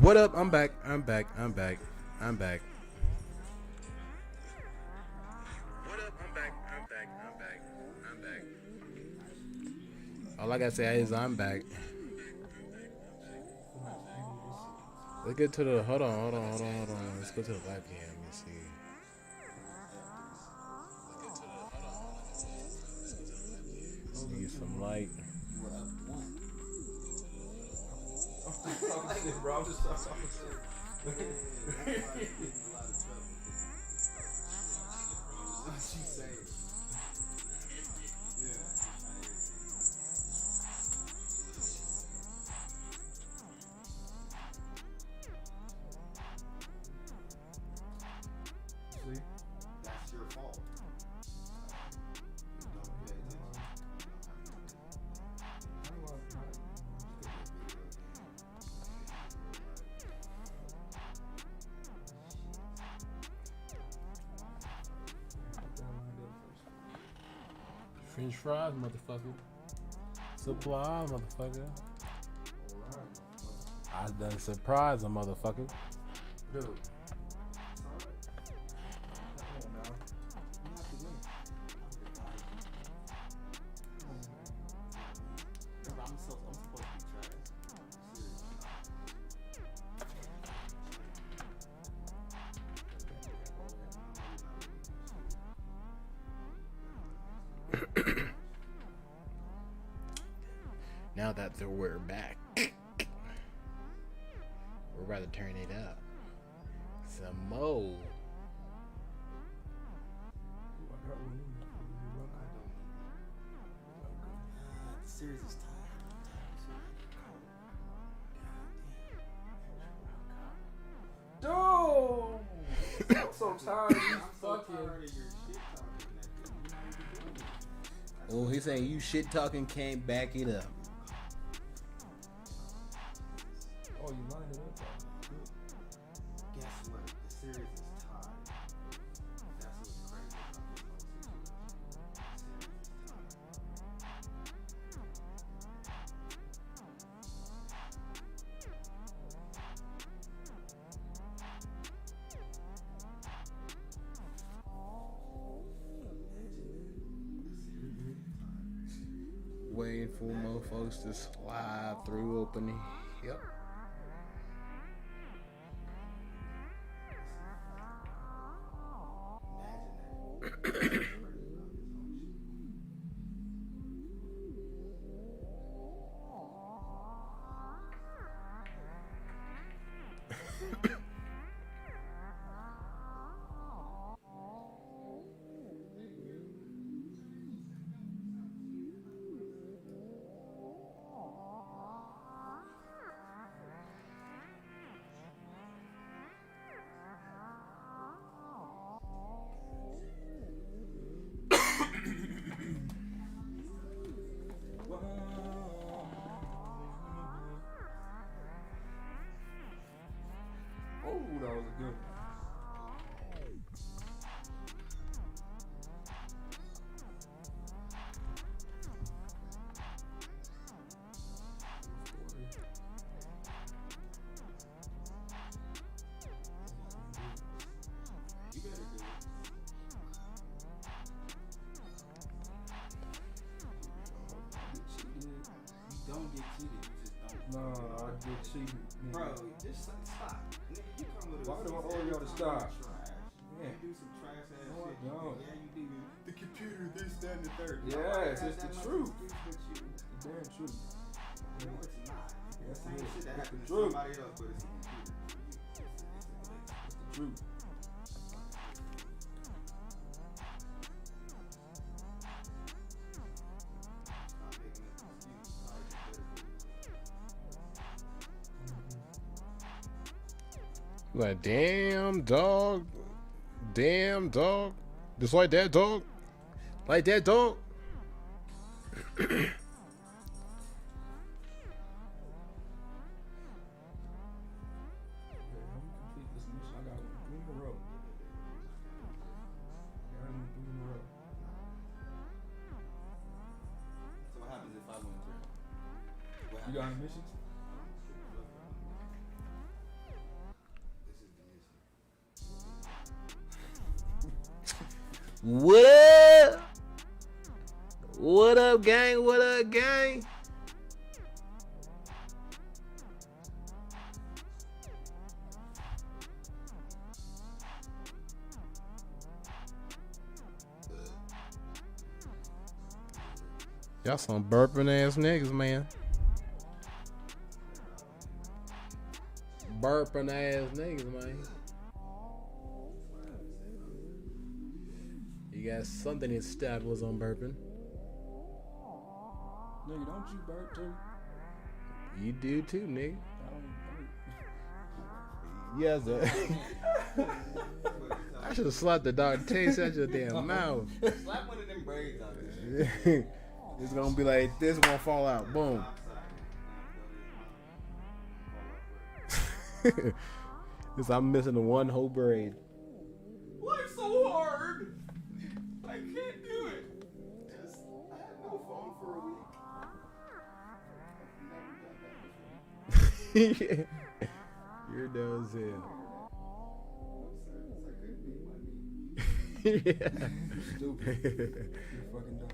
What up? I'm back. I'm back. I'm back. I'm back. What up? I'm back. I'm back. I'm back. I'm back. All I gotta say is I'm back. Let's get to the. Hold on. Hold on. Hold on. Hold on. Let's go to the webcam. Let me see. Need some light. Bro, I'm just she's saying. See? That's your fault. You don't pay attention. French fries, motherfucker. Supply, motherfucker. I done surprise a motherfucker. Dude. Now that we're back, we're about to turn it up some more. The series is tired. Dude! I'm so tired of you fucking. Oh, he's saying you shit talking can't back it up. Oh, you lined it up. Guess what? The series is tied. That's what's crazy about this whole situation. Waiting for more folks to slide through opening. Yep. Oh, that was a good one. You better do it. You don't get cheated, you just don't. No, I get cheated. Bro, just stop. Nigga, you come with Why do I order y'all to stop? Yeah. You do some trash ass No, I shit. don't. Yeah, you do. The computer, this, that, and the third. Yes, Nobody it's has the that much truth. experience with you. The damn truth. No, it's not. Yes, Same it is. shit that It's happened the to truth. somebody else, but it's a computer. It's a glitch. It's the truth. Stop making this excuse. Sorry, you better do it. Like, damn, dog. Damn, dog. Just like that, dog. Like that, dog. got any missions? What up? What up, gang? What up, gang? Y'all some burping ass niggas, man. Burping ass niggas, man. You got something in Staples on burping. Nigga, don't you burp too? You do too, nigga. I don't Yes, sir. I should have slapped the dog taste out your damn mouth. Slap one of them braids out there. It's gonna be like this, won't fall out. Boom. I'm missing the one whole braid. Life's so hard. I can't do it. I had no phone for a week. Yeah. You're dumb as hell. Yeah. Stupid. You're fucking dumb.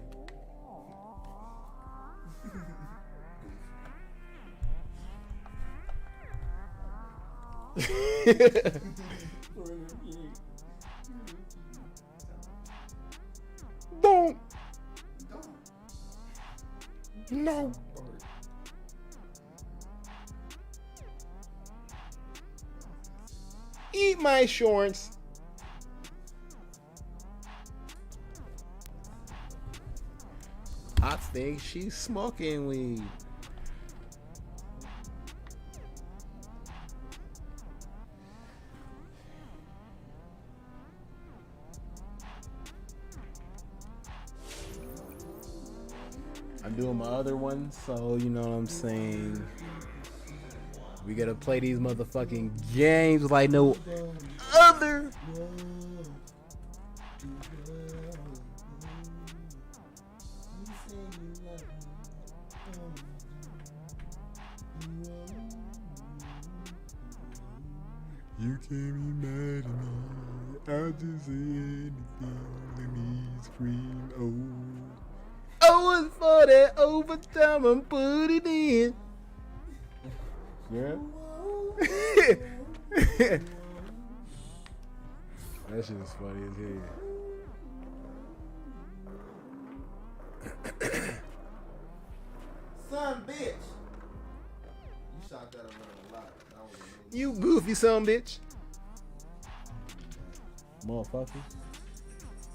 Don't. No. Eat my shorts. I think she's smoking weed. I'm doing my other one, so you know what I'm saying. We gotta play these motherfucking games like no other. You can't be mad at me. I'll just say anything. Let me scream. Oh, it's for that overtime and put it in. Yeah. That shit is funny as hell. Son, bitch. You shot that around a lot. That was a You goofy son bitch. Motherfucker.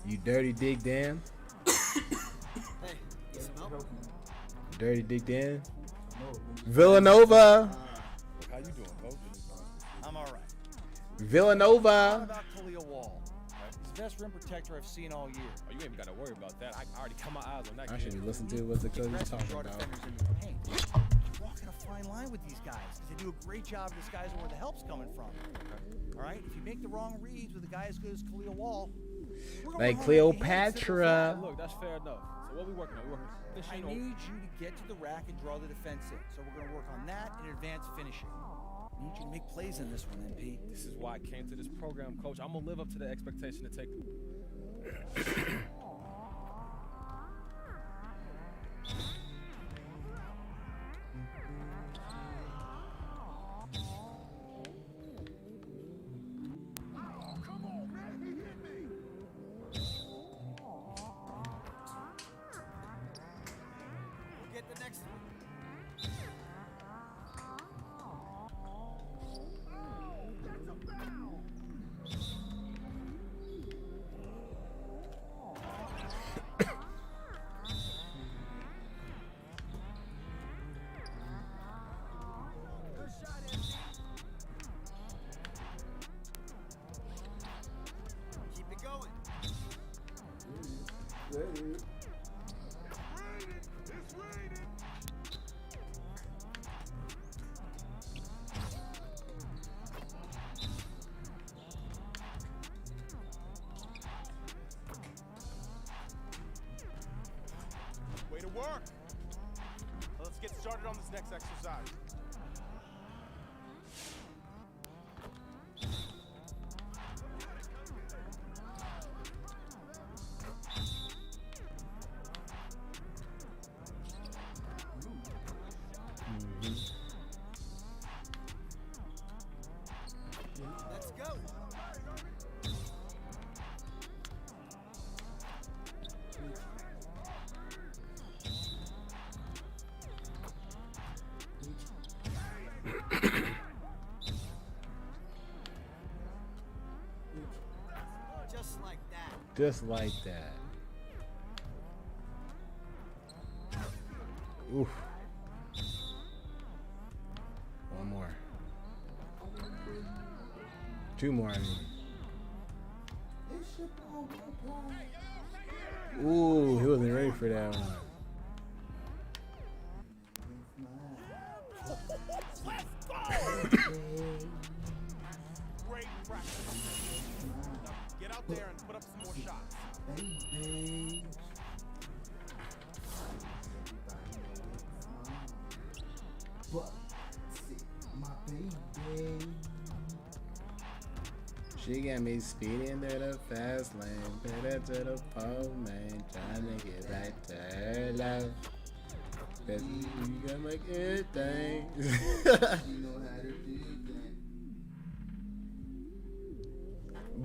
You dirty dick Dan. Dirty dick Dan. Villanova. How you doing, Coach? I'm all right. Villanova. What about Khalil Wall? He's the best rim protector I've seen all year. Oh, you ain't even got to worry about that. I already cut my eyes on that I kid. should be listening to what the coach is talking Guard about. defenders into the paint. You're walking a fine line with these guys because they do a great job disguising where the help's coming from. All right? If you make the wrong reads with a guy as good as Khalil Wall, we're gonna Like run out of games. Cleopatra. Look, that's fair enough. So what we working on? We working on I finishing. need you to get to the rack and draw the defense in. So we're going to work on that and advanced finishing. I need you to make plays in this one, MP. This is why I came to this program, Coach. I'm gonna live up to the expectation to take. We'll get the next one. Keep it going. Way to work. Let's get started on this next exercise. Just like that. Just like that. Oof. One more. Two more, I mean. Ooh, he wasn't ready for that one. Great practice. Now get out there and put up some more shots. She got me speeding through the fast lane, better to the pole, man, trying to get back to her love. Cause you got my good things.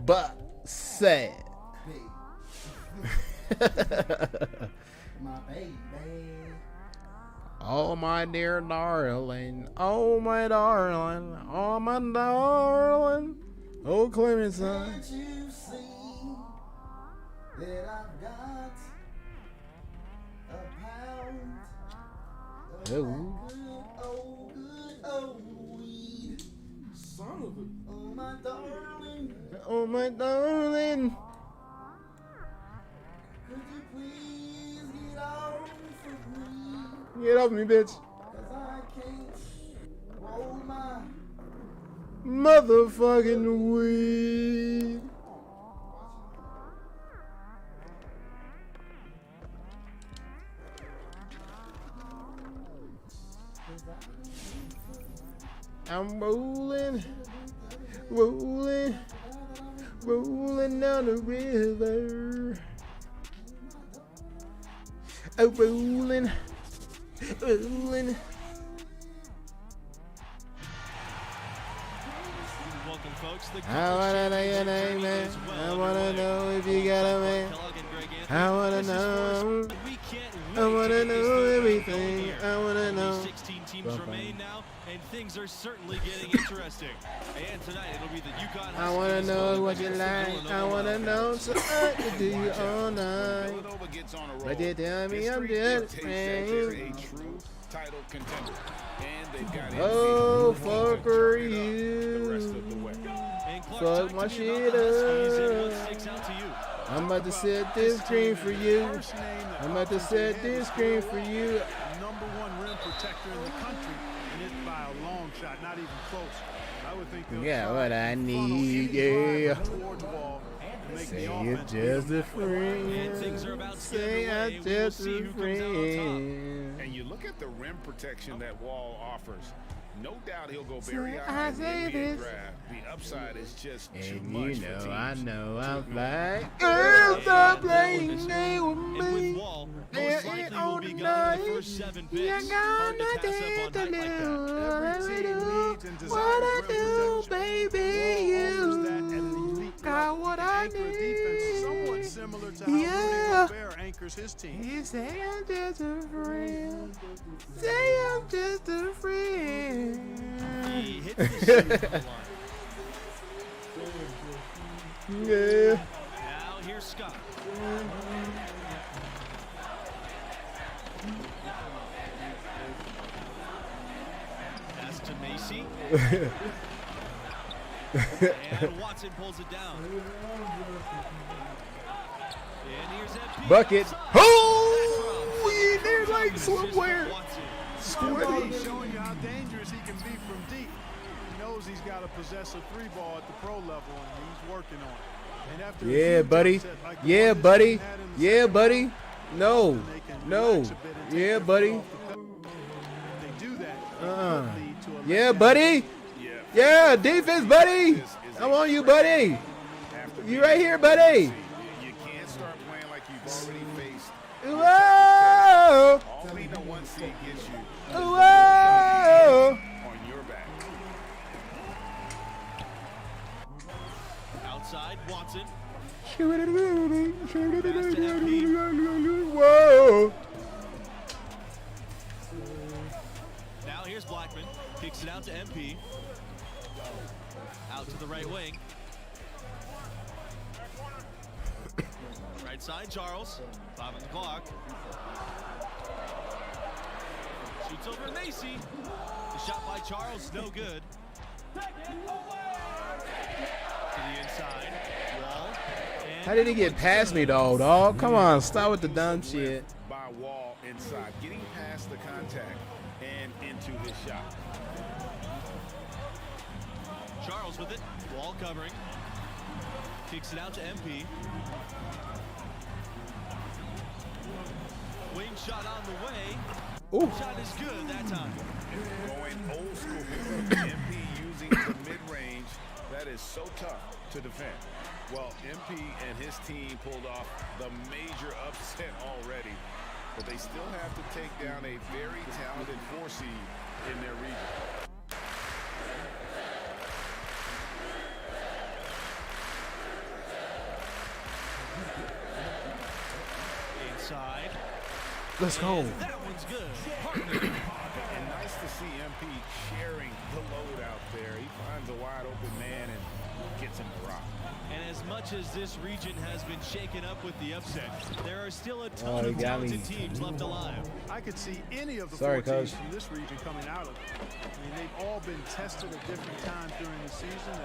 But sad. My baby. Oh my dear darling, oh my darling, oh my darling, oh Clement son. Can't you see that I've got a pound of Oh. good old weed? Son of a. Oh my darling, Oh my darling. could you please get off of me? Get off me, bitch. 'Cause I can't roll my Motherfucking weed. I'm rolling, rolling, rolling down the river. Oh, rolling, rolling. Welcome, folks. The I wanna know your name, man. I wanna know if you got a man. I wanna know. I wanna know everything. I wanna know. 16 teams remain now, and things are certainly getting interesting. And tonight it'll be the UConn. I wanna know what you like. I wanna know so I can do you all night. But you tell me I'm just a friend. Title contender, and they've got Oh, fucker you. Fuck my shit up. I'm about to set this screen for you. I'm about to set this screen for you. Number one rim protector in the country, and it's by a long shot, not even close. I would think they'll Yeah, try what to I funnel need, any yeah. driver toward the wall and make Say the you're offense just a And things are friend. about to Say get I'm underway. We will just see a who comes out on top. friend. And you look at the rim protection that Wall offers. No doubt he'll go very Say high I in the say NBA this. draft. The upside is just too And much you for know, teams I know to I'm ignore. like, girl, stop And playing with game with And with me. Wall, There most ain't likely on will be the gone in night. the first 7 You picks. got Hard to pass nothing up on to height like that. Every do. team needs and What I desires do, rim protection. baby, Wall offers that at an you elite got level. what He I can anchor a defense somewhat need. similar to how Yeah. Rudy Gobert anchors his team. You say I'm just a friend. Say I'm just a friend. He hits the shooting line. Yeah. Now here's Scott. Pass to Macy. And Watson pulls it down. And here's MP. Bucket. outside. Oh, That in there drops. like Assist for somewhere. Watson. Sweaty. He's showing you how dangerous he can be from deep. He knows he's got to possess a three ball at the pro level, and he's working on it. And after a Yeah, few buddy. jump set like the Yeah, one this buddy. team had in the Yeah, second buddy. half, No. then they can No. relax a bit and take Yeah, their foot buddy. off the pedal. If they do that, it could lead to a Yeah, letdown. buddy. Yeah. Yeah, defense, buddy. Is I'm on you, buddy. after You right here, buddy. you can't start playing like you've already faced. Whoa. Only the one seed gets you Whoa. on your back. Outside, Watson. Whoa. Now here's Blackman. Kicks it out to MP. Out to the right wing. Right side, Charles. 5 on the clock. Shoots over Macy. The shot by Charles, no good. To the inside. Wall. How did he get past me though, dog? Come on, stop with the dumb shit. By Wall inside, getting past the contact and into his shot. Charles with it. Wall covering. Kicks it out to MP. Wing shot on the way. Ooh. Shot is good that time. Going old school. MP using the mid-range. That is so tough to defend. Well, MP and his team pulled off the major upset already, but they still have to take down a very talented 4 seed in their region. Inside. Let's go. And that one's good. Partner. And nice to see MP sharing the load out there. He finds a wide open man and gets him to rock. And as much as this region has been shaken up with the upset, there are still a ton Oh, of you got me. talented teams left alive. I could see any of the Sorry, 4 teams Coach. from this region coming out of it. I mean, they've all been tested at different times during the season and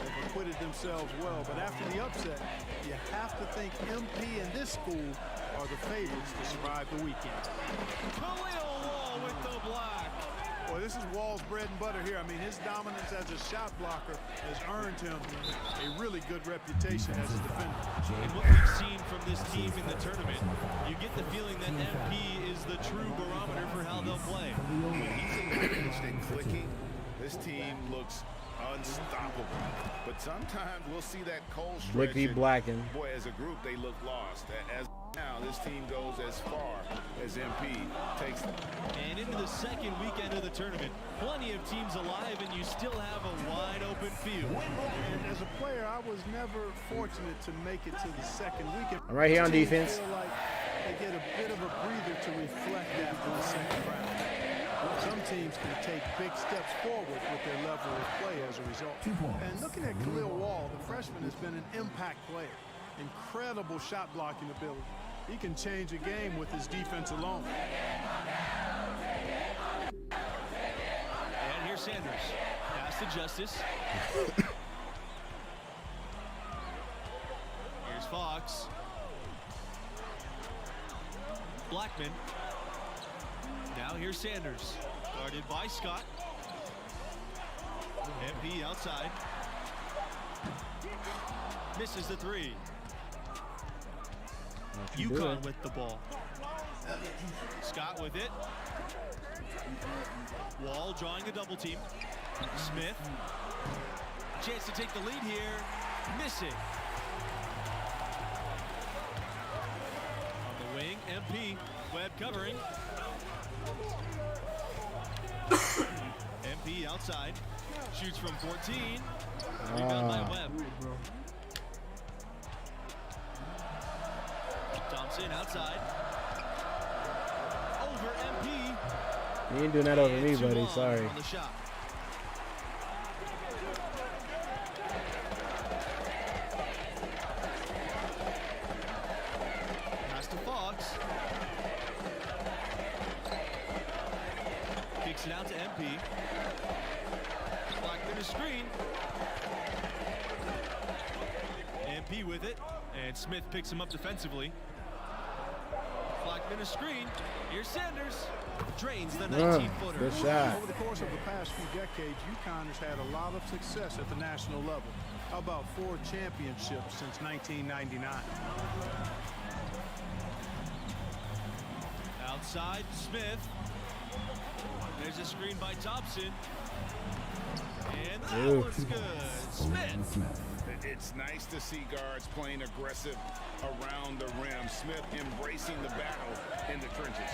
they've acquitted themselves well. But after the upset, you have to think MP and this school are the favorites to survive the weekend. Khalil Wall with the block. Well, this is Wall's bread and butter here. I mean, his dominance as a shot blocker has earned him a really good reputation as a defender. And what we've seen from this team in the tournament, you get the feeling that MP is the true barometer for how they'll play. When he's engaged and clicking, this team looks unstoppable. But sometimes we'll see that cold stretch. Blicky and, Blacken. boy, as a group, they look lost. As now, this team goes as far as MP takes them. And into the second weekend of the tournament, plenty of teams alive, and you still have a wide open field. And as a player, I was never fortunate to make it to the second weekend. I'm right here on Teams defense. feel like they get a bit of a breather to reflect after the second round. Some teams can take big steps forward with their level of play as a result. And looking at Khalil Wall, the freshman has been an impact player. Incredible shot blocking ability. He can change a game with his defense alone. And here's Sanders. Pass to Justice. Here's Fox. Blackman. Now here's Sanders. Guarded by Scott. MP outside. Misses the 3. UConn with the ball. Scott with it. Wall drawing a double team. Smith. Chance to take the lead here. Missing. On the wing, MP. Webb covering. MP outside. Shoots from 14. Rebound by Webb. Thompson outside. Over MP. You ain't doing that over And me, 2 buddy. on Sorry. on the shot. Pass to Fox. Kicks it out to MP. Blackman a screen. MP with it. And Smith picks him up defensively. Blackman a screen. Here's Sanders. Drains the 19-footer. Good shot. Over the course of the past few decades, UConn has had a lot of success at the national level. How about 4 championships since 1999? Outside, Smith. There's a screen by Thompson. And that Ooh. one's good. Smith. It's nice to see guards playing aggressive around the rim. Smith embracing the battle in the trenches.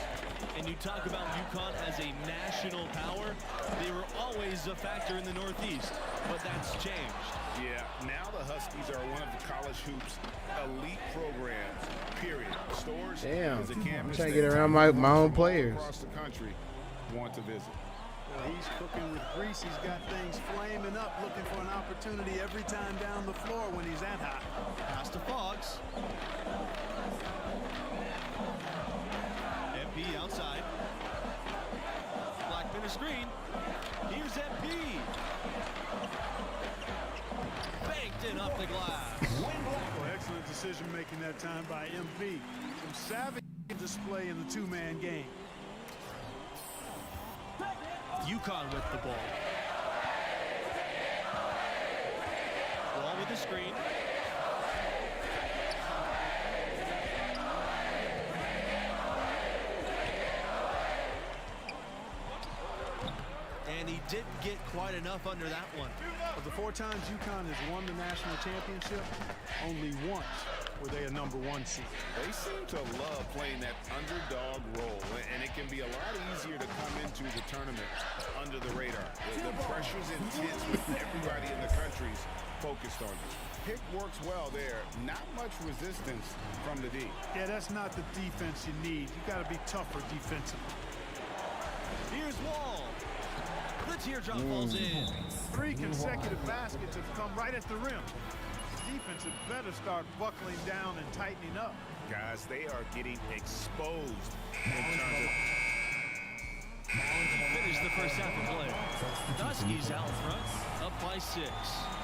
And you talk about UConn as a national power. They were always a factor in the Northeast, but that's changed. Yeah, now the Huskies are one of the college hoops elite programs, period. Stores Damn. is a campus I'm trying to that get around my all own players. across the country want to visit. Well, he's cooking with grease. He's got things flaming up, looking for an opportunity every time down the floor when he's that hot. Pass to Fox. decision making that time by MP. Some savvy display in the two-man game. UConn with the ball. Ball with the screen. And he didn't get quite enough under that one. Of the 4 times UConn has won the national championship, only once were they a #1 seed. They seem to love playing that underdog role, and it can be a lot easier to come into the tournament under the radar. The pressure's intense with everybody in the country's focused on you. Pick works well there. Not much resistance from the D. Yeah, that's not the defense you need. You got to be tougher defensively. Here's Wall. The teardrop falls in. 3 consecutive baskets have come right at the rim. Defense had better start buckling down and tightening up. Guys, they are getting exposed in terms of... Finish the first half of play. Huskies out front, up by 6.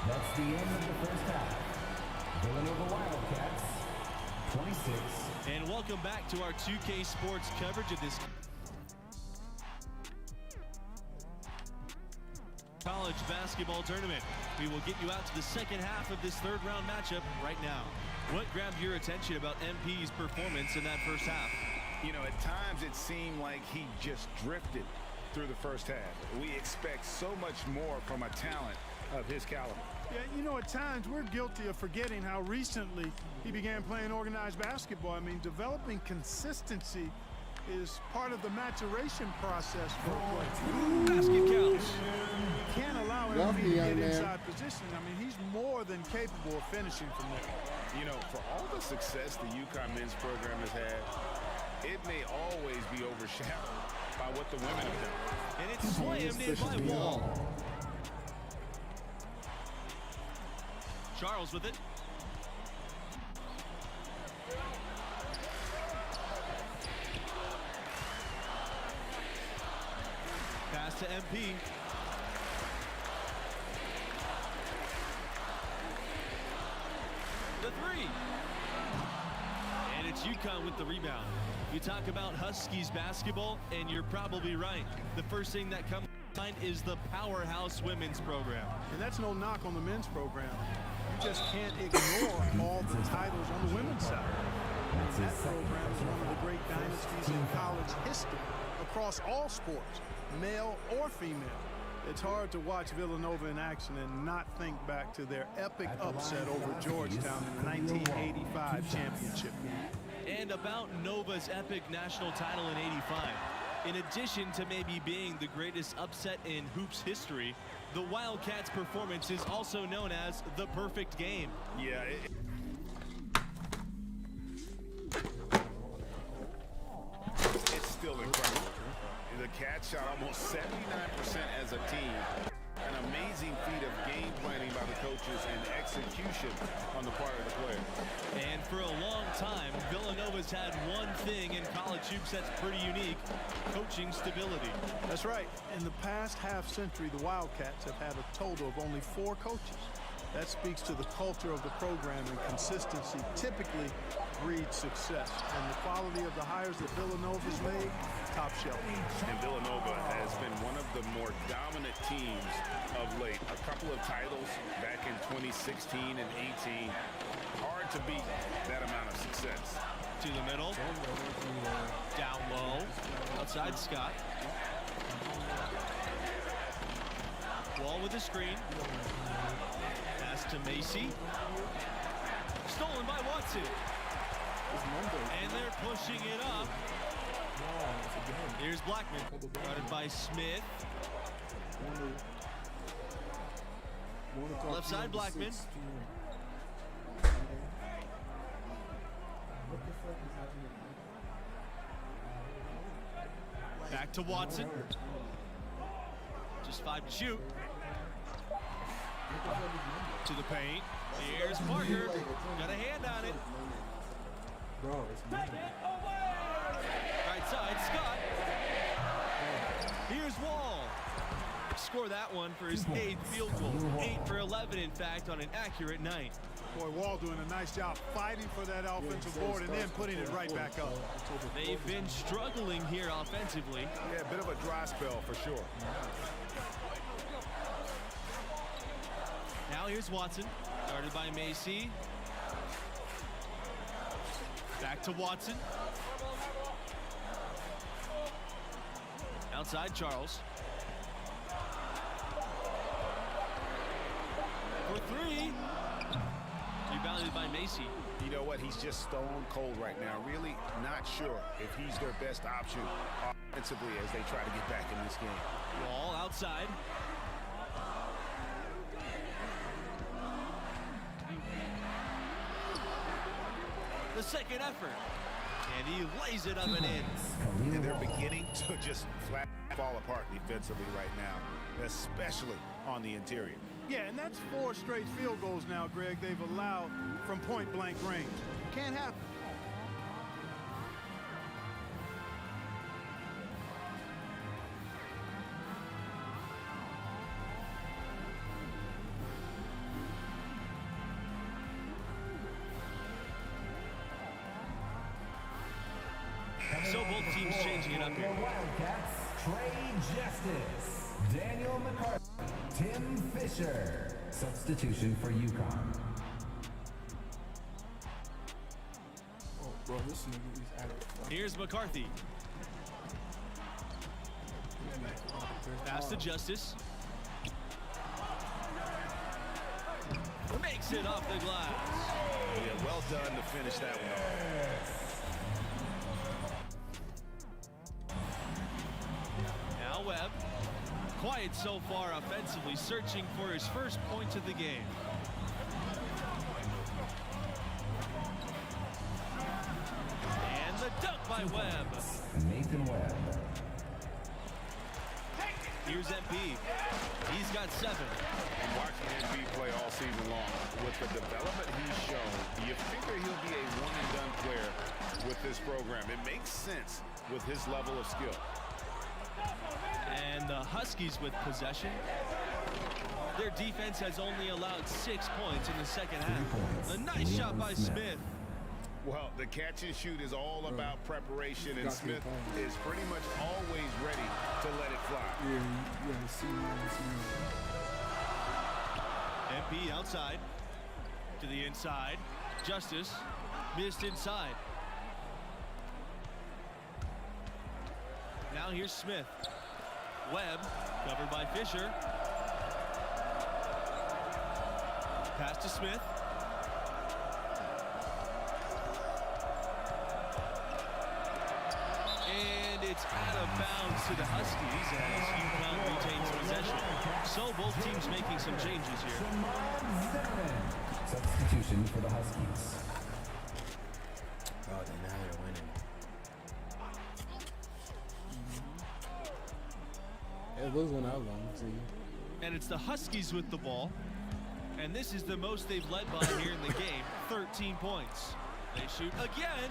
That's the end of the first half. Villanova Wildcats, 26. And welcome back to our 2K Sports coverage of this college basketball tournament. We will get you out to the second half of this third round matchup right now. What grabbed your attention about MP's performance in that first half? You know, at times it seemed like he just drifted through the first half. We expect so much more from a talent of his caliber. Yeah, you know, at times we're guilty of forgetting how recently he began playing organized basketball. I mean, developing consistency is part of the maturation process for a player. Basket counts. You can't allow him to get inside position. I mean, he's more than capable of finishing from there. You know, for all the success the UConn men's program has had, it may always be overshadowed by what the women have done. And it's slammed in by Wall. Charles with it. Pass to MP. The 3. And it's UConn with the rebound. You talk about Huskies basketball, and you're probably right. The first thing that comes to mind is the powerhouse women's program. And that's no knock on the men's program. You just can't ignore all the titles on the women's side. That program is one of the great dynasties in college history across all sports, male or female. It's hard to watch Villanova in action and not think back to their epic upset over Georgetown in the 1985 championship game. And about Nova's epic national title in '85. In addition to maybe being the greatest upset in hoops history, the Wildcats' performance is also known as the perfect game. Yeah. It's still incredible. The Cats shot almost 79% as a team. An amazing feat of game planning by the coaches and execution on the part of the players. And for a long time, Villanova's had one thing in college hoops that's pretty unique: coaching stability. That's right. In the past half century, the Wildcats have had a total of only 4 coaches. That speaks to the culture of the program, and consistency typically breeds success. And the quality of the hires that Villanova's made, top shelf. And Villanova has been one of the more dominant teams of late. A couple of titles back in 2016 and 18. Hard to beat that amount of success. To the middle. Down low. Outside Scott. Wall with the screen. Pass to Macy. Stolen by Watson. And they're pushing it up. Here's Blackman. Guarded by Smith. Left side, Blackman. Back to Watson. Just 5 to shoot. To the paint. Here's Parker. Got a hand on it. Right side, Scott. Here's Wall. Score that one for his 8th field goal. 8 for 11, in fact, on an accurate night. Boy, Wall doing a nice job fighting for that offensive board and then putting it right back up. They've been struggling here offensively. Yeah, a bit of a dry spell for sure. Now here's Watson, guarded by Macy. Back to Watson. Outside Charles. For three. Rebounded by Macy. You know what? He's just stone cold right now. Really not sure if he's their best option offensively as they try to get back in this game. Wall outside. The second effort. And he lays it up and in. And they're beginning to just flat fall apart defensively right now, especially on the interior. Yeah, and that's 4 straight field goals now, Greg, they've allowed from point-blank range. Can't happen. So both teams changing it up here. Wildcats, Trey Justice, Daniel McCarthy, Tim Fisher. Substitution for UConn. Oh, bro, this nigga is out of Here's McCarthy. Pass to Justice. Makes it off the glass. Yeah, well done to finish that one off. Now Webb. Quiet so far offensively, searching for his first point of the game. And the dunk by Webb. Nathan Webb. Here's MP. He's got 7. Watching MP play all season long. With the development he's shown, you figure he'll be a one-and-done player with this program. It makes sense with his level of skill. And the Huskies with possession. Their defense has only allowed 6 points in the second half. A nice shot by Smith. Well, the catch and shoot is all about preparation, and Smith is pretty much always ready to let it fly. Yeah, you gotta see MP outside to the inside. Justice missed inside. Now here's Smith. Webb covered by Fisher. Pass to Smith. And it's out of bounds to the Huskies as UConn retains possession. So both teams making some changes here. Substitution for the Huskies. Oh, now they're winning. It was when I was on, see. And it's the Huskies with the ball. And this is the most they've led by here in the game, 13 points. They shoot again.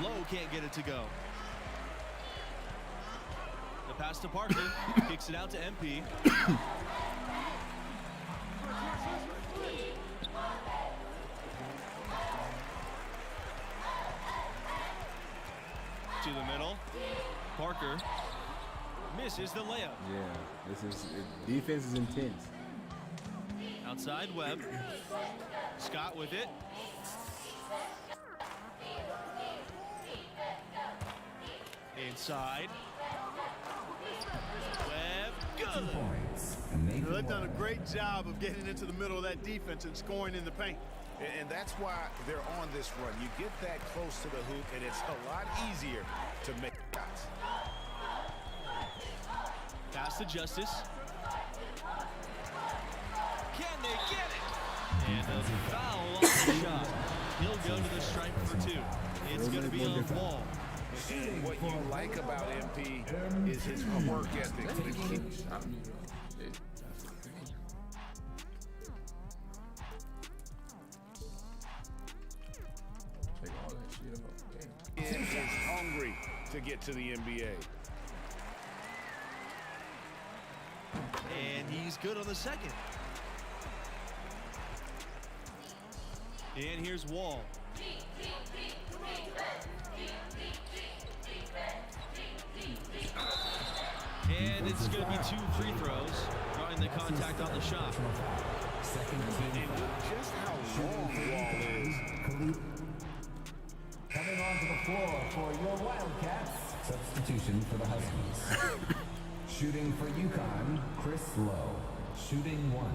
Lowe can't get it to go. The pass to Parker, kicks it out to MP. To the middle. Parker misses the layup. Yeah, defense is intense. Outside Webb. Scott with it. Inside. Webb, good. They've done a great job of getting into the middle of that defense and scoring in the paint. And that's why they're on this run. You get that close to the hoop, and it's a lot easier to make shots. Pass to Justice. Can they get it? And a foul on the shot. He'll go to the stripe for 2. It's going to be on Wall. And what you like about MP is his work ethic. He is hungry to get to the NBA. And he's good on the second. And here's Wall. And it's going to be 2 free throws, drawing the contact on the shot. Second team. Just how long Wall is. Coming onto the floor for your Wildcats. Substitution for the Huskies. Shooting for UConn, Chris Lowe. Shooting 1.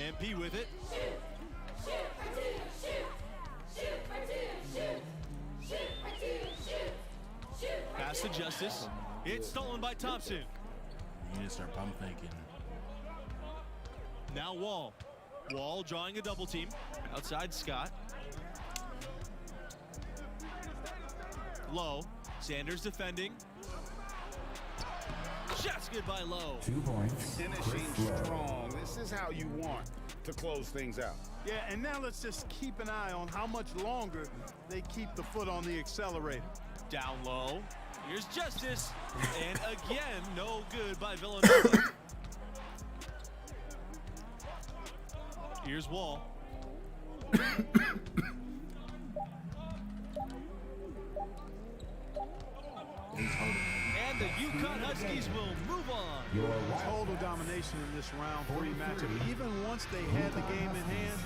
MP with it. Pass to Justice. It's stolen by Thompson. You need to start pump faking. Now Wall. Wall drawing a double team. Outside Scott. Lowe. Sanders defending. Shot's good by Lowe. 2 points. Finishing strong. This is how you want to close things out. Yeah, and now let's just keep an eye on how much longer they keep the foot on the accelerator. Down low. Here's Justice. And again, no good by Villanova. Here's Wall. And the UConn Huskies will move on. Total domination in this round 3 matchup. Even once they had the game in hand,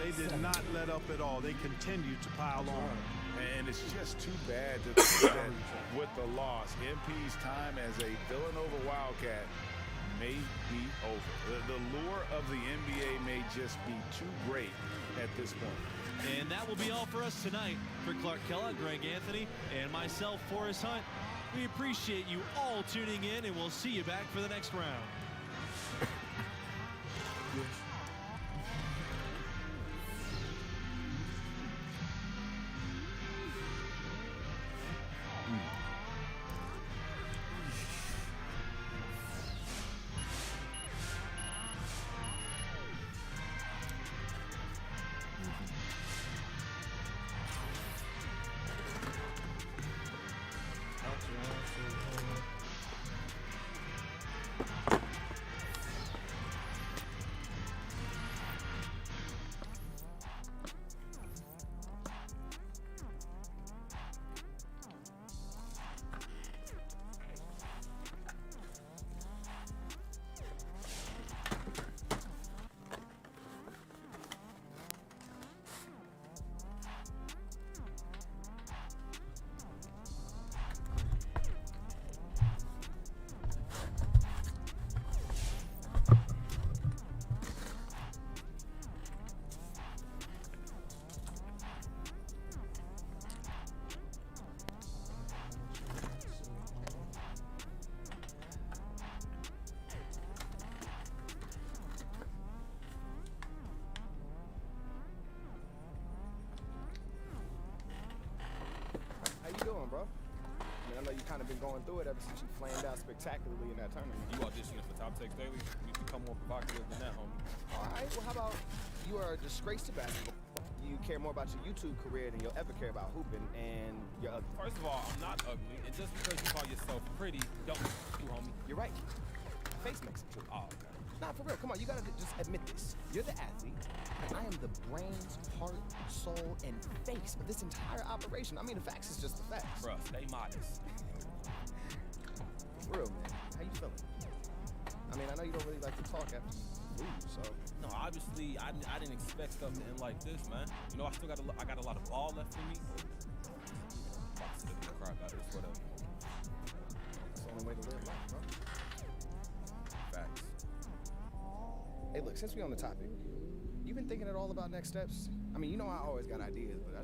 they did not let up at all. They continued to pile on. And it's just too bad to think that with the loss, MP's time as a Villanova Wildcat may be over. The lure of the NBA may just be too great at this point. And that will be all for us tonight. For Clark Kellogg, Greg Anthony, and myself, Forrest Hunt, we appreciate you all tuning in, and we'll see you back for the next round. doing, bro? I mean, I know you kind of been going through it ever since you flamed out spectacularly in that tournament. You auditioning for Top Takes Daily? You can become more provocative than that, homie. All right, well, how about you are a disgrace to basketball. You care more about your YouTube career than you'll ever care about hooping, and you're ugly. First of all, I'm not ugly, and just because you call yourself pretty, don't you, homie. You're right. Face makes it true. Oh, okay. Nah, for real, come on, you gotta just admit this. You're the athlete, and I am the brains, heart, soul, and face of this entire operation. I mean, the facts is just the facts. Bruh, stay modest. For real, man. How you feeling? I mean, I know you don't really like to talk after you lose, so. No, obviously, I didn't expect stuff to end like this, man. You know, I still got a lot of ball left in me. Fuck, sit in the crowd about it, it's whatever. That's the only way to live life, bro. Facts. Hey, look, since we on the topic, you been thinking at all about next steps? I mean, you know I always got ideas, but I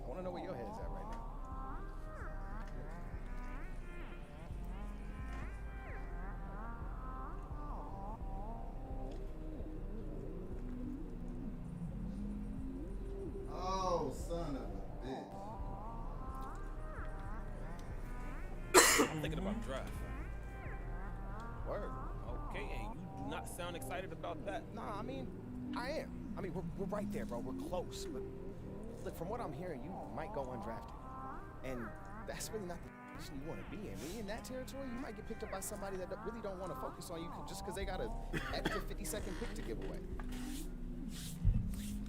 want to know where your head's at right now. Oh, son of a bitch. I'm thinking about draft. Word. Okay, and you do not sound excited about that. Nah, I mean, I am. I mean, we're right there, bro. We're close. But look, from what I'm hearing, you might go undrafted. And that's really not the position you want to be in. When you're in that territory, you might get picked up by somebody that really don't want to focus on you just because they got an extra 50-second pick to give away.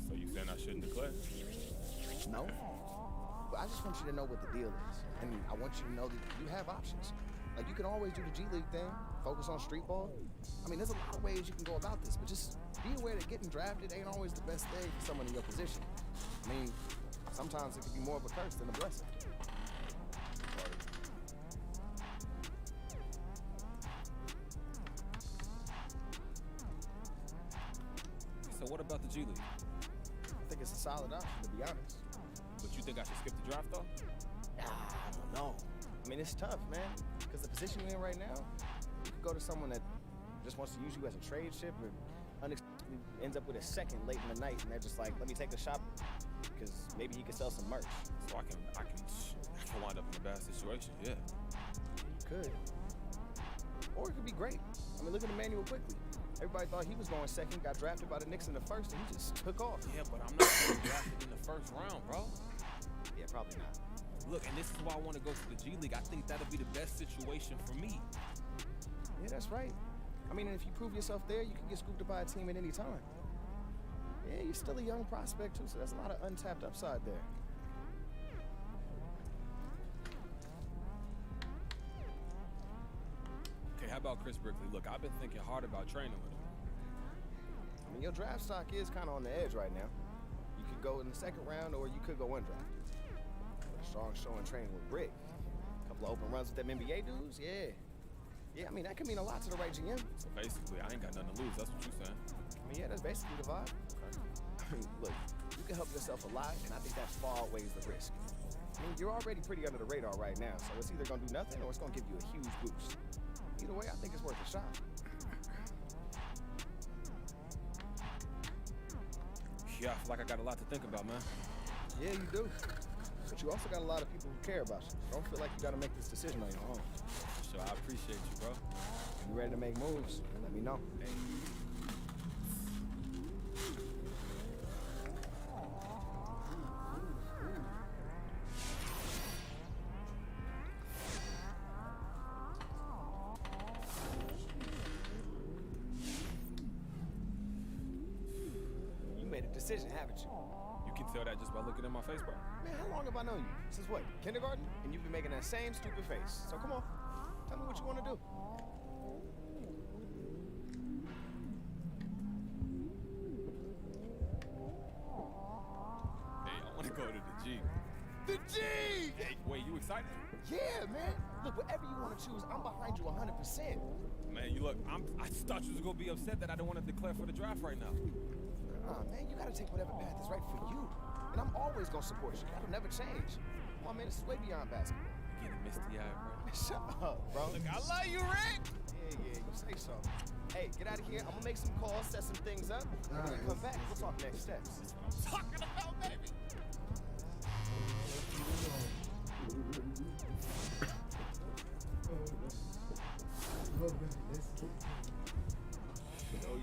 So you saying I shouldn't declare? No. But I just want you to know what the deal is. And I want you to know that you have options. Like, you can always do the G League thing, focus on street ball. I mean, there's a lot of ways you can go about this, but just be aware that getting drafted ain't always the best thing for someone in your position. I mean, sometimes it can be more of a curse than a blessing. So what about the G League? I think it's a solid option, to be honest. But you think I should skip the draft, though? I don't know. I mean, it's tough, man. Because the position you're in right now, you could go to someone that just wants to use you as a trade chip or unexpectedly ends up with a second late in the night, and they're just like, let me take the shot because maybe he could sell some merch. So I can wind up in a bad situation, yeah. You could. Or it could be great. I mean, look at Emmanuel quickly. Everybody thought he was going second, got drafted by the Knicks in the first, and he just took off. Yeah, but I'm not getting drafted in the first round, bro. Yeah, probably not. Look, and this is why I want to go to the G League. I think that'll be the best situation for me. Yeah, that's right. I mean, and if you prove yourself there, you can get scooped up by a team at any time. Yeah, you're still a young prospect, too, so there's a lot of untapped upside there. Okay, how about Chris Brickley? Look, I've been thinking hard about training with him. I mean, your draft stock is kind of on the edge right now. You could go in the second round, or you could go undrafted. But a strong showing training with Brick. A couple of open runs with them NBA dudes, yeah. Yeah, I mean, that could mean a lot to the right GM. So basically, I ain't got nothing to lose. That's what you're saying. I mean, yeah, that's basically the vibe. Okay. I mean, look, you can help yourself a lot, and I think that far outweighs the risk. I mean, you're already pretty under the radar right now, so it's either gonna do nothing or it's gonna give you a huge boost. Either way, I think it's worth a shot. Yeah, I feel like I got a lot to think about, man. Yeah, you do. But you also got a lot of people who care about you. Don't feel like you gotta make this decision on your own. Sure, I appreciate you, bro. If you ready to make moves, let me know. Hey. You made a decision, haven't you? You can tell that just by looking at my face, bro. Man, how long have I known you? Since what, kindergarten? And you've been making that same stupid face. So come on, tell me what you want to do. Hey, I want to go to the G. The G! Hey, wait, you excited? Yeah, man. Look, whatever you want to choose, I'm behind you 100%. Man, you look, I just thought you was going to be upset that I didn't want to declare for the draft right now. Man, you gotta take whatever path is right for you. And I'm always gonna support you. That'll never change. Come on, man, this is way beyond basketball. You getting misty-eyed, bro. Shut up, bro. Look, I love you, Rick. Yeah, you say so. Hey, get out of here. I'm gonna make some calls, set some things up. And when you come back, we'll talk next steps. That's what I'm talking about, baby.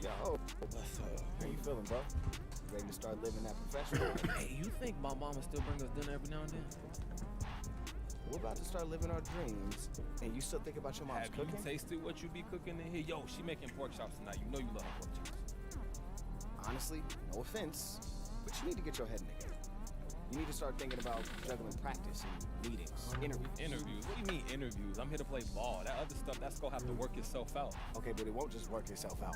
Yo. What's up? How you feeling, bro? You ready to start living that professional life? Hey, you think my mama still bring us dinner every now and then? We're about to start living our dreams, and you still think about your mom's Have cooking? you tasted what you be cooking in here? Yo, she making pork chops tonight. You know you love her pork chops. Honestly, no offense, but you need to get your head in the game. You need to start thinking about juggling practice and meetings, interviews. Interviews? What do you mean interviews? I'm here to play ball. That other stuff, that's gonna have to work itself out. Okay, but it won't just work itself out.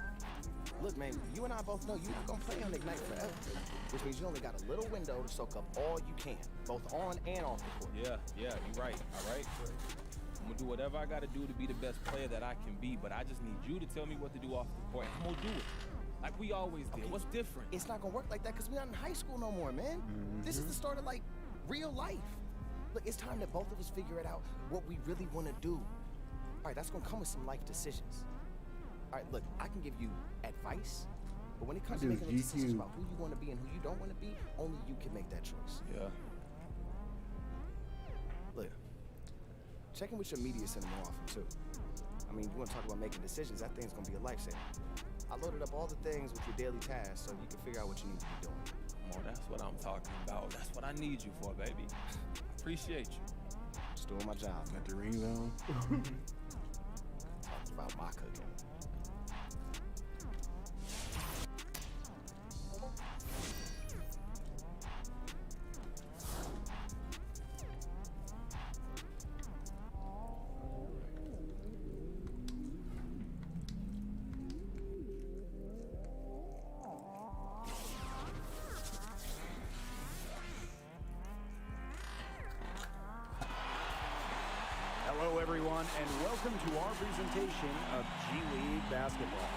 Look, man, you and I both know you're not gonna play on Ignite forever, which means you only got a little window to soak up all you can, both on and off the court. Yeah, you're right, all right? I'm gonna do whatever I gotta do to be the best player that I can be, but I just need you to tell me what to do off the court. I'm gonna do it. Like we always did. Okay. What's different? It's not gonna work like that because we're not in high school no more, man. This is the start of, like, real life. Look, it's time that both of us figure it out what we really want to do. All right, that's gonna come with some life decisions. All right, look, I can give you advice, but when it comes to making the decisions about who you want to be and who you don't want to be, only you can make that choice. Yeah. Look, check in with your media center more often, too. I mean, you want to talk about making decisions, that thing's gonna be a lifesaver. I loaded up all the things with your daily tasks so you can figure out what you need to be doing. Come on, that's what I'm talking about. That's what I need you for, baby. Appreciate you. Just doing my job. Got the rings on. Talking about my cooking. Hello, everyone, and welcome to our presentation of G League basketball.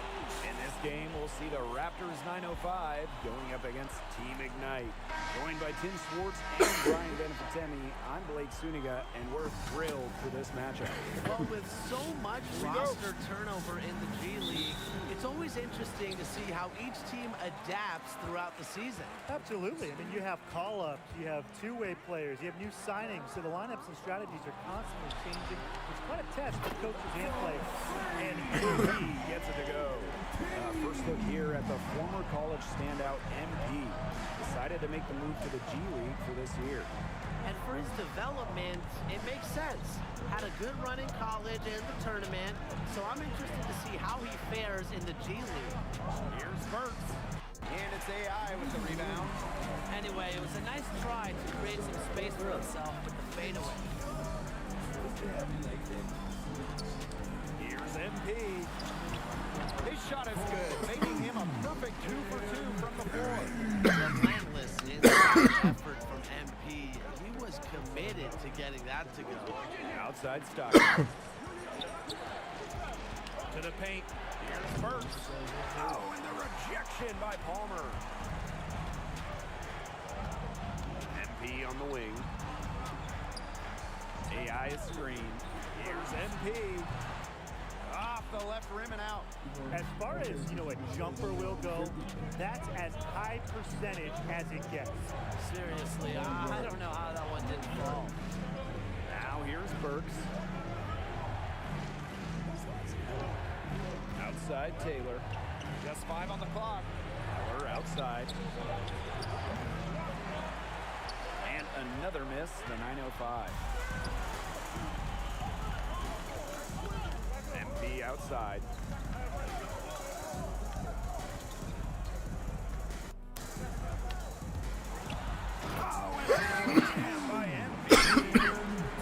In this game, we'll see the Raptors 905 going up against Team Ignite. Joined by Tim Swartz and Brian Benefitemi, I'm Blake Suniga, and we're thrilled for this matchup. Well, with so much roster turnover in the G League, it's always interesting to see how each team adapts throughout the season. Absolutely. I mean, you have call-ups, you have two-way players, you have new signings, so the lineups and strategies are constantly changing. It's quite a test for coaches and players. And he gets it to go. First look here at the former college standout MP. Decided to make the move to the G League for this year. And for his development, it makes sense. Had a good run in college and the tournament, so I'm interested to see how he fares in the G League. Here's Burks. And it's AI with the rebound. Anyway, it was a nice try to create some space for himself with the fadeaway. Here's MP. His shot is good, making him a perfect 2 for 2 from the floor. Relentless inside effort from MP. He was committed to getting that to go. Outside Stockton. To the paint. Here's Burks. Oh, and the rejection by Palmer. MP on the wing. AI is screen. Here's MP. Off the left rim and out. As far as, a jumper will go, that's as high percentage as it gets. Seriously, I don't know how that one didn't fall. Now here's Burks. Outside Taylor. Just 5 on the clock. Taylor outside. And another miss, the 905. MP outside.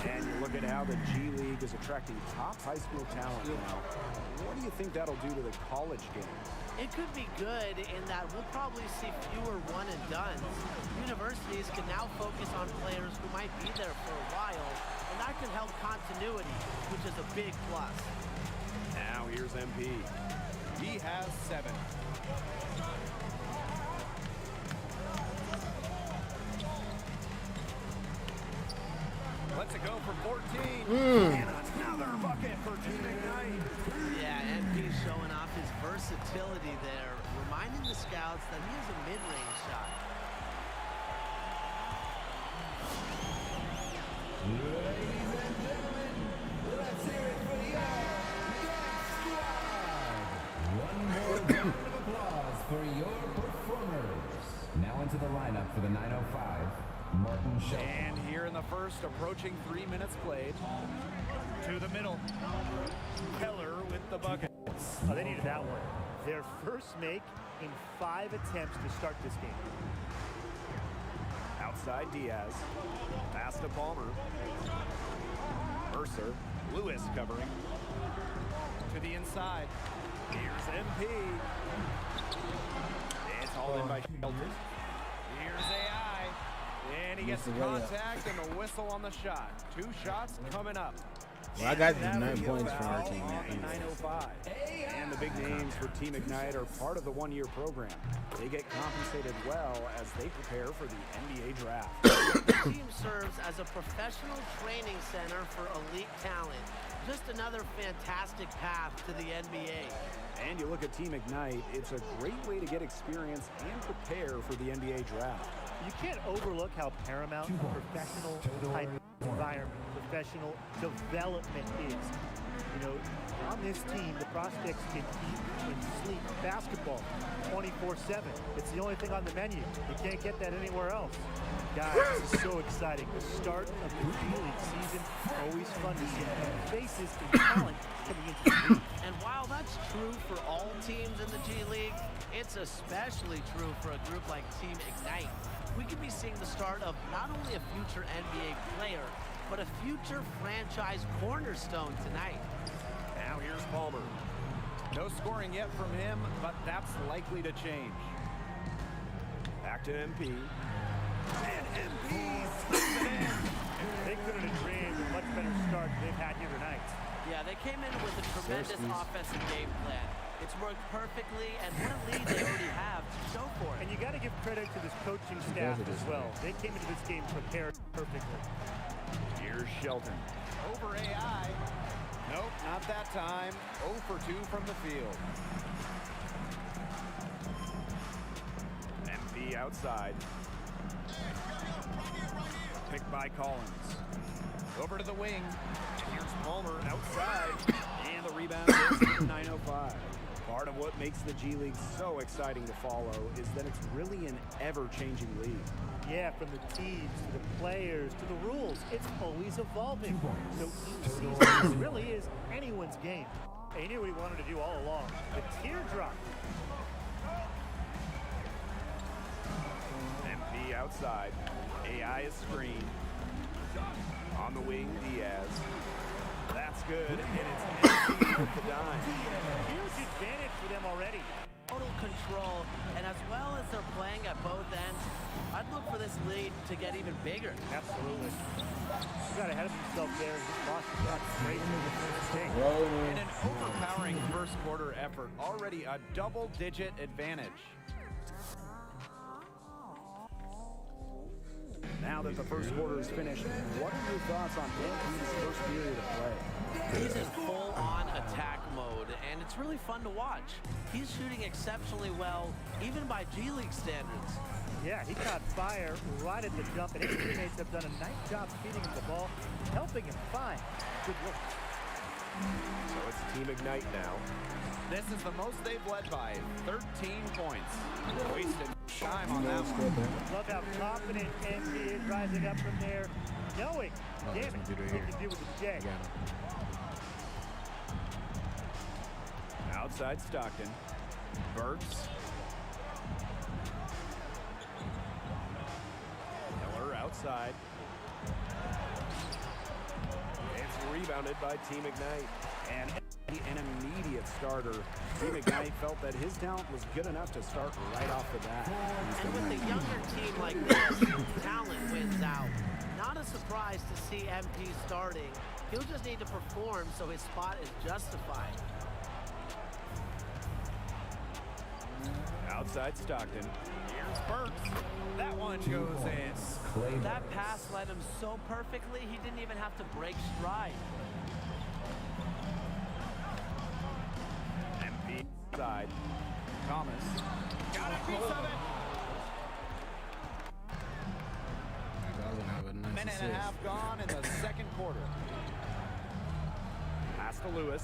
And you look at how the G League is attracting top high school talent now. What do you think that'll do to the college game? It could be good in that we'll probably see fewer one and dones. Universities can now focus on players who might be there for a while, and that can help continuity, which is a big plus. Now here's MP. He has 7. Let's go for 14. And another bucket for Team Ignite. Yeah, MP showing off his versatility there, reminding the scouts that he has a mid-range shot. Ladies and gentlemen, let's hear it for the Squad. One more round of applause for your performers. Now into the lineup for the 905, Martin Shelton. And here in the first, approaching 3 minutes played. To the middle. Keller with the bucket. Oh, they needed that one. Their first make in 5 attempts to start this game. Outside Diaz. Pass to Palmer. Mercer. Lewis covering. To the inside. Here's MP. It's all in by Shelton. Here's AI. And he gets the contact and the whistle on the shot. 2 shots coming up. Well, I got the 9 points for our team. 905. And the big names for Team Ignite are part of the one-year program. They get compensated well as they prepare for the NBA draft. The team serves as a professional training center for elite talent. Just another fantastic path to the NBA. And you look at Team Ignite, it's a great way to get experience and prepare for the NBA draft. You can't overlook how paramount a professional type environment, professional development is. You know, on this team, the prospects can eat and sleep basketball 24/7. It's the only thing on the menu. You can't get that anywhere else. Guys, this is so exciting. The start of the G-League season, always fun to see new faces and talent coming into the league. And while that's true for all teams in the G League, it's especially true for a group like Team Ignite. We could be seeing the start of not only a future NBA player, but a future franchise cornerstone tonight. Now here's Palmer. No scoring yet from him, but that's likely to change. Back to MP. And MP slips it in. They couldn't have dreamed of a much better start than they've had here tonight. Yeah, they came in with a tremendous offensive game plan. It's worked perfectly, and what a lead they already have to show for it. And you got to give credit to this coaching staff as well. They came into this game prepared perfectly. Here's Shelton. Over AI. Nope, not that time. 0 for 2 from the field. MP outside. Picked by Collins. Over to the wing. And here's Palmer outside. And the rebound is to the 905. Part of what makes the G League so exciting to follow is that it's really an ever-changing league. Yeah, from the teams to the players to the rules, it's always evolving. So each season really is anyone's game. He knew what he wanted to do all along. The teardrop. MP outside. AI is screened. On the wing, Diaz. That's good, and it's MP with the dime. Huge advantage for them already. Total control, and as well as they're playing at both ends, I'd look for this lead to get even bigger. Absolutely. He got ahead of himself there and just lost the shot straight into the first thing. In an overpowering first quarter effort, already a double-digit advantage. Now that the first quarter is finished, what are your thoughts on MP's first period of play? He's in full-on attack mode, and it's really fun to watch. He's shooting exceptionally well, even by G League standards. Yeah, he caught fire right at the jump, and his teammates have done a nice job feeding him the ball, helping him find good work. So it's Team Ignite now. This is the most they've led by 13 points. Wasted time on that one. Love how confident MP is rising up from there, knowing, damn it, he can do with the J. Outside Stockton. Burks. Miller outside. It's rebounded by Team Ignite. And an immediate starter. Team Ignite felt that his talent was good enough to start right off the bat. And with a younger team like this, talent wins out. Not a surprise to see MP starting. He'll just need to perform so his spot is justified. Outside Stockton. Here's Burks. That one goes in. That pass led him so perfectly, he didn't even have to break stride. MP side. Thomas. Got a piece of it. Minute and a half gone in the second quarter. Pass to Lewis.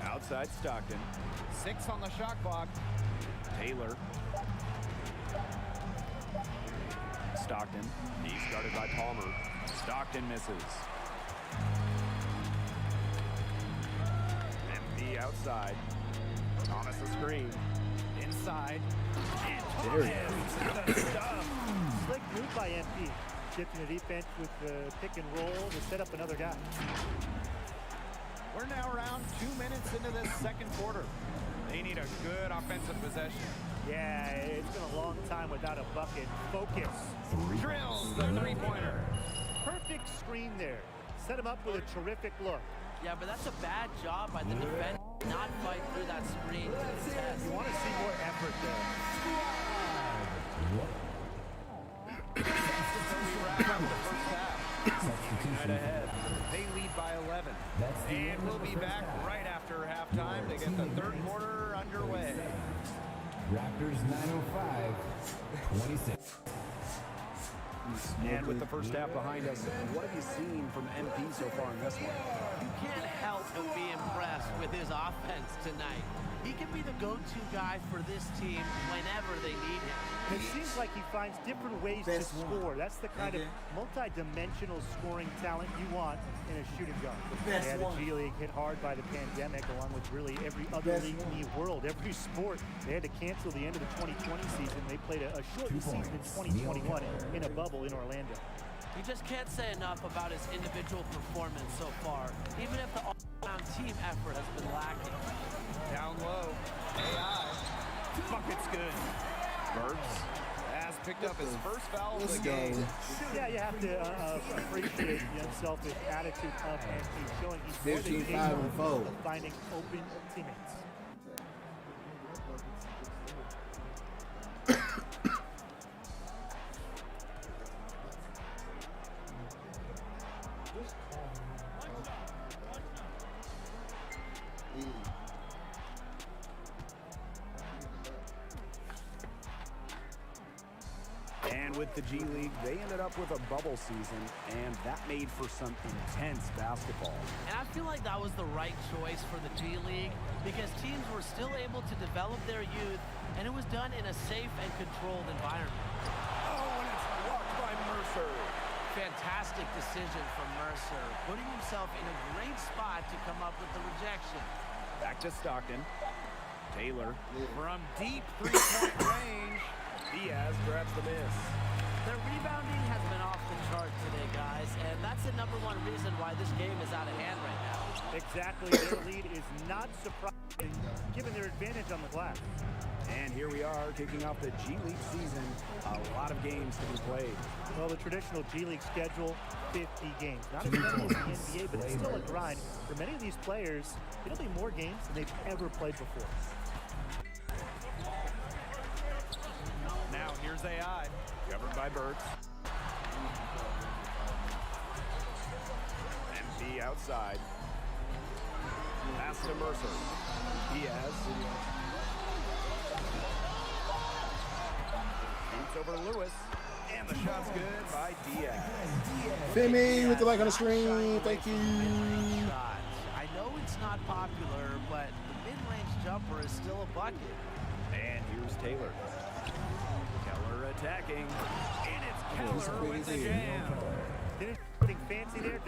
Outside Stockton. 6 on the shot clock. Taylor. Stockton. He's guarded by Palmer. Stockton misses. MP outside. Thomas a screen. Inside. And Thomas. Slick move by MP. Shifting the defense with the pick and roll to set up another guy. We're now around 2 minutes into this second quarter. They need a good offensive possession. Yeah, it's been a long time without a bucket. Focus. Drills the three-pointer. Perfect screen there. Set him up with a terrific look. Yeah, but that's a bad job by the defense. Not fight through that screen to the test. You want to see more effort there. We wrap up the first half. Right ahead. They lead by 11. And we'll be back right after halftime to get the third quarter underway. Raptors 905, 26. And with the first half behind us, what have you seen from MP so far in this one? You can't help but be impressed with his offense tonight. He can be the go-to guy for this team whenever they need him. It seems like he finds different ways to score. That's the kind of multi-dimensional scoring talent you want in a shooting guard. Yeah, the G League hit hard by the pandemic, along with really every other league in the world, every sport. They had to cancel the end of the 2020 season. They played a shortened season in 2021 in a bubble in Orlando. You just can't say enough about his individual performance so far, even if the all-around team effort has been lacking. Down low, AI. Bucket's good. Burks has picked up his first foul of the game. Yeah, you have to appreciate the unselfish attitude of MP, showing he's more than 15, 5, capable and 4. of finding open teammates. And with the G League, they ended up with a bubble season, and that made for some intense basketball. And I feel like that was the right choice for the G League because teams were still able to develop their youth, and it was done in a safe and controlled environment. Oh, and it's blocked by Mercer. Fantastic decision from Mercer, putting himself in a great spot to come up with the rejection. Back to Stockton. Taylor from deep three-point range. Diaz grabs the miss. Their rebounding has been off the chart today, guys, and that's the #1 reason why this game is out of hand right now. Exactly. Their lead is not surprising, given their advantage on the glass. And here we are, kicking off the G League season. A lot of games to be played. Well, the traditional G League schedule, 50 games. Not as many as the NBA, but it's still a grind. For many of these players, it'll be more games than they've ever played before. Now here's AI, governed by Burks. MP outside. Pass to Mercer. Diaz. Shoots over Lewis. And the shot's good by Diaz. Femi with the like on the screen. Thank you. Shot. I know it's not popular, but the mid-range jumper is still a bucket. And here's Taylor. Keller attacking. And it's Keller with the jam. Anything fancy there?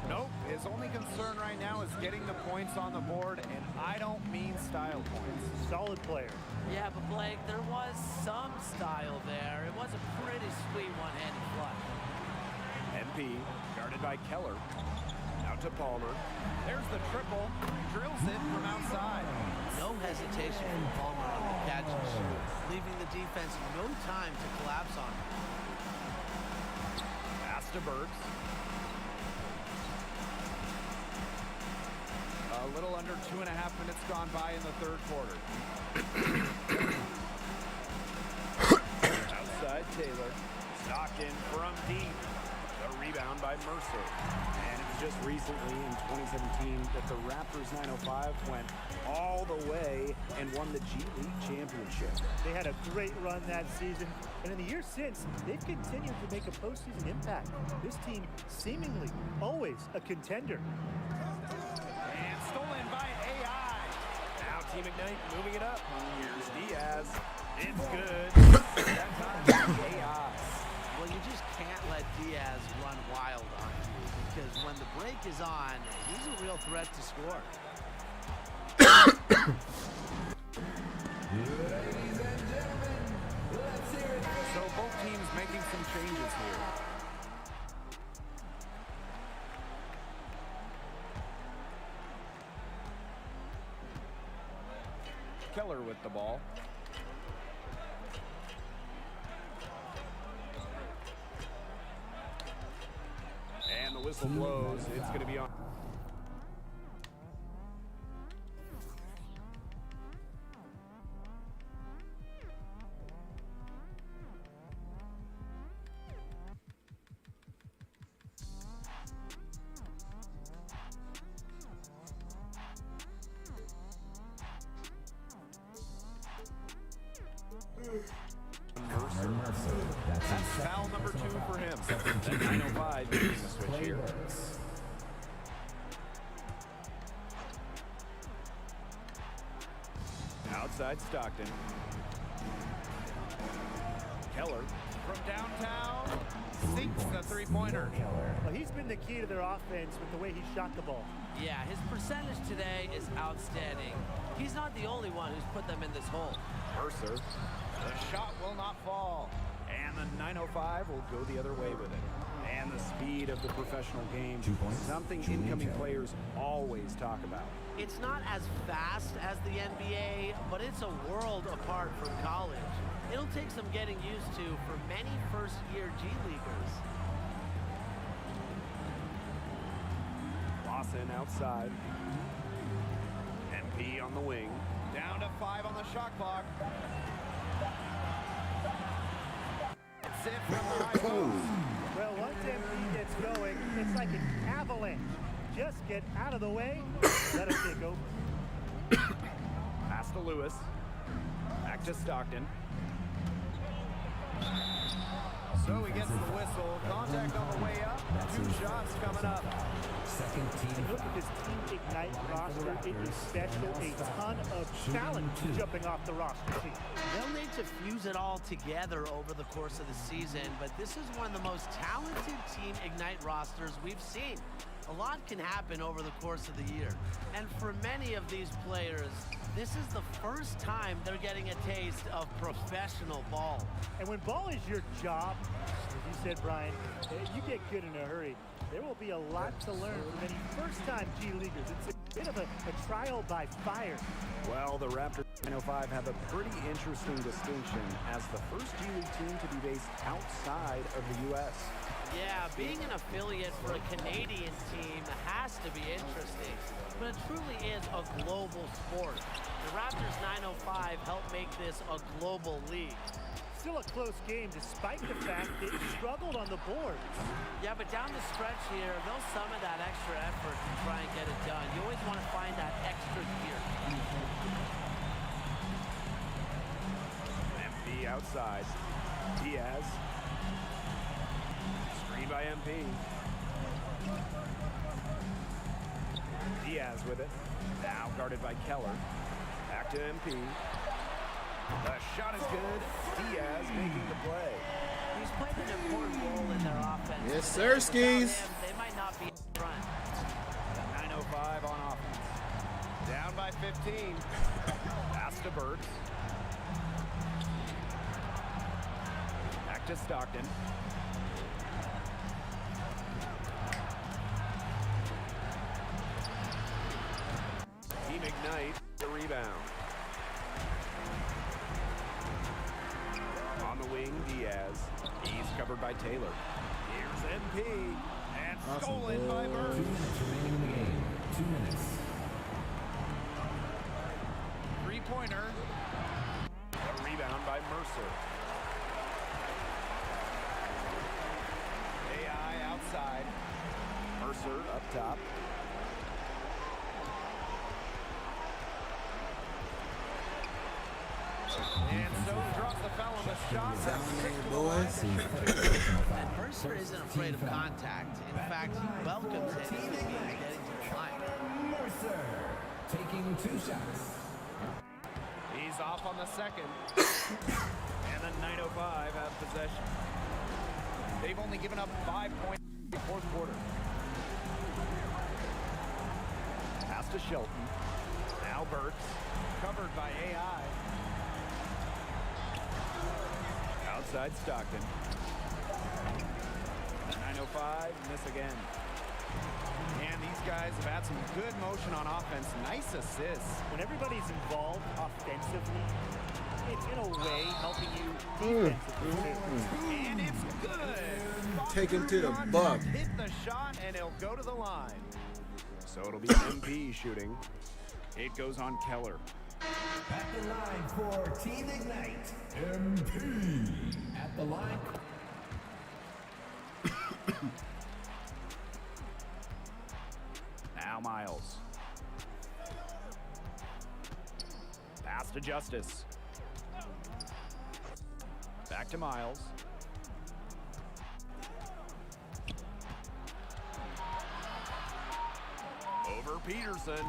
Nope. His only concern right now is getting the points on the board, and I don't mean style points. Solid player. Yeah, but Blake, there was some style there. It was a pretty sweet one-handed flush. MP, guarded by Keller. Out to Palmer. There's the triple. Drills it from outside. No hesitation from Palmer on the catch and shoot, leaving the defense no time to collapse on him. Pass to Burks. A little under 2.5 minutes gone by in the third quarter. Outside Taylor. Stockton from deep. The rebound by Mercer. And it was just recently in 2017 that the Raptors 905 went all the way and won the G League championship. They had a great run that season, and in the years since, they've continued to make a postseason impact. This team seemingly always a contender. And stolen by AI. Now Team Ignite moving it up. Here's Diaz. It's good. That time, AI. Well, you just can't let Diaz run wild on you because when the break is on, he's a real threat to score. So both teams making some changes here. Keller with the ball. And the whistle blows. It's going to be on. Mercer. That's foul number 905 making the switch Play here. works. Outside Stockton. Keller from downtown sinks the three-pointer. Well, he's been the key to their offense with the way he shot the ball. Yeah, his percentage today is outstanding. He's not the only one who's put them in this hole. Mercer. The shot will not fall. And the 905 will go the other way with it. And the speed of the professional game. 2 points. Something Julian incoming Keller. players always talk about. It's not as fast as the NBA, but it's a world apart from college. It'll take some getting used to for many first-year G Leaguers. Lawson outside. MP on the wing. Down to 5 on the shot clock. It's it from the high post. Well, once MP gets going, it's like an avalanche. Just get out of the way, let him take over. Pass to Lewis. Back to Stockton. So he gets the whistle. Contact on the way up. 2 shots coming up. Second team. Look at this Team Ignite roster. It is special. A ton of talent jumping off the roster sheet. They'll need to fuse it all together over the course of the season, but this is one of the most talented Team Ignite rosters we've seen. A lot can happen over the course of the year. And for many of these players, this is the first time they're getting a taste of professional ball. And when ball is your job, as you said, Brian, you get good in a hurry. There will be a lot to learn for many first-time G Leaguers. It's a bit of a trial by fire. Well, the Raptors 905 have a pretty interesting distinction as the first G League team to be based outside of the U.S. Yeah, being an affiliate for a Canadian team has to be interesting, but it truly is a global sport. The Raptors 905 helped make this a global league. Still a close game despite the fact they struggled on the board. Yeah, but down the stretch here, they'll summon that extra effort to try and get it done. You always want to find that extra gear. MP outside. Diaz. Screen by MP. Diaz with it. Now guarded by Keller. Back to MP. The shot is good. Diaz making the play. He's played an important role in their offense. Yes, sir, skis. They might not be in front. 905 on offense. Down by 15. Pass to Burt. Back to Stockton. Team Ignite, the rebound. On the wing, Diaz. He's covered by Taylor. Here's MP. And stolen by Burt. 2 minutes remaining in the game. 2 minutes. Three-pointer. A rebound by Mercer. AI outside. Mercer up top. And so drops the foul on the shot. And Mercer isn't afraid of contact. In fact, he welcomes it if it means getting to the line. Mercer taking 2 shots. He's off on the second. And the 905 have possession. They've only given up 5 points in the fourth quarter. Pass to Shelton. Now Burks. Covered by AI. Outside Stockton. The 905 miss again. And these guys have had some good motion on offense. Nice assists. When everybody's involved offensively, it's in a way helping you defensively too. And it's good. Take him to the buck. Hit the shot and he'll go to the line. So it'll be MP shooting. It goes on Keller. At the line for Team Ignite, MP. At the line. Now Miles. Pass to Justice. Back to Miles. Peterson.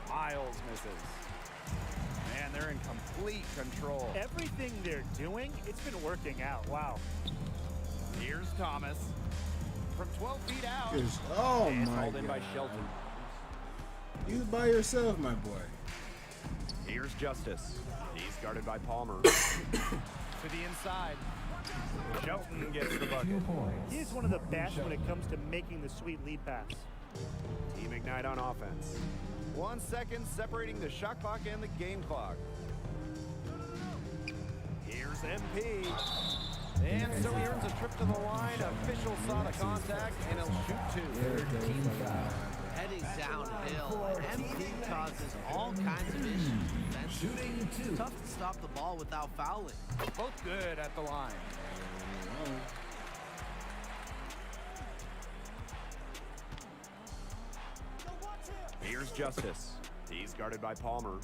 Miles misses. Man, they're in complete control. Everything they're doing, it's been working out. Wow. Here's Thomas. From 12 feet out. Oh and my hauled in by God. Shelton. You by yourself, my boy. Here's Justice. He's guarded by Palmer. To the inside. Shelton gets the bucket. He is one of the best when it comes to making the sweet lead pass. Team Ignite on offense. 1 second separating the shot clock and the game clock. Here's MP. And so he earns a trip to the line. Official saw the contact, and he'll shoot two. Heading downhill, MP causes all kinds of issues. Shooting two. Tough to stop the ball without fouling. Both good at the line. Here's Justice. He's guarded by Palmer.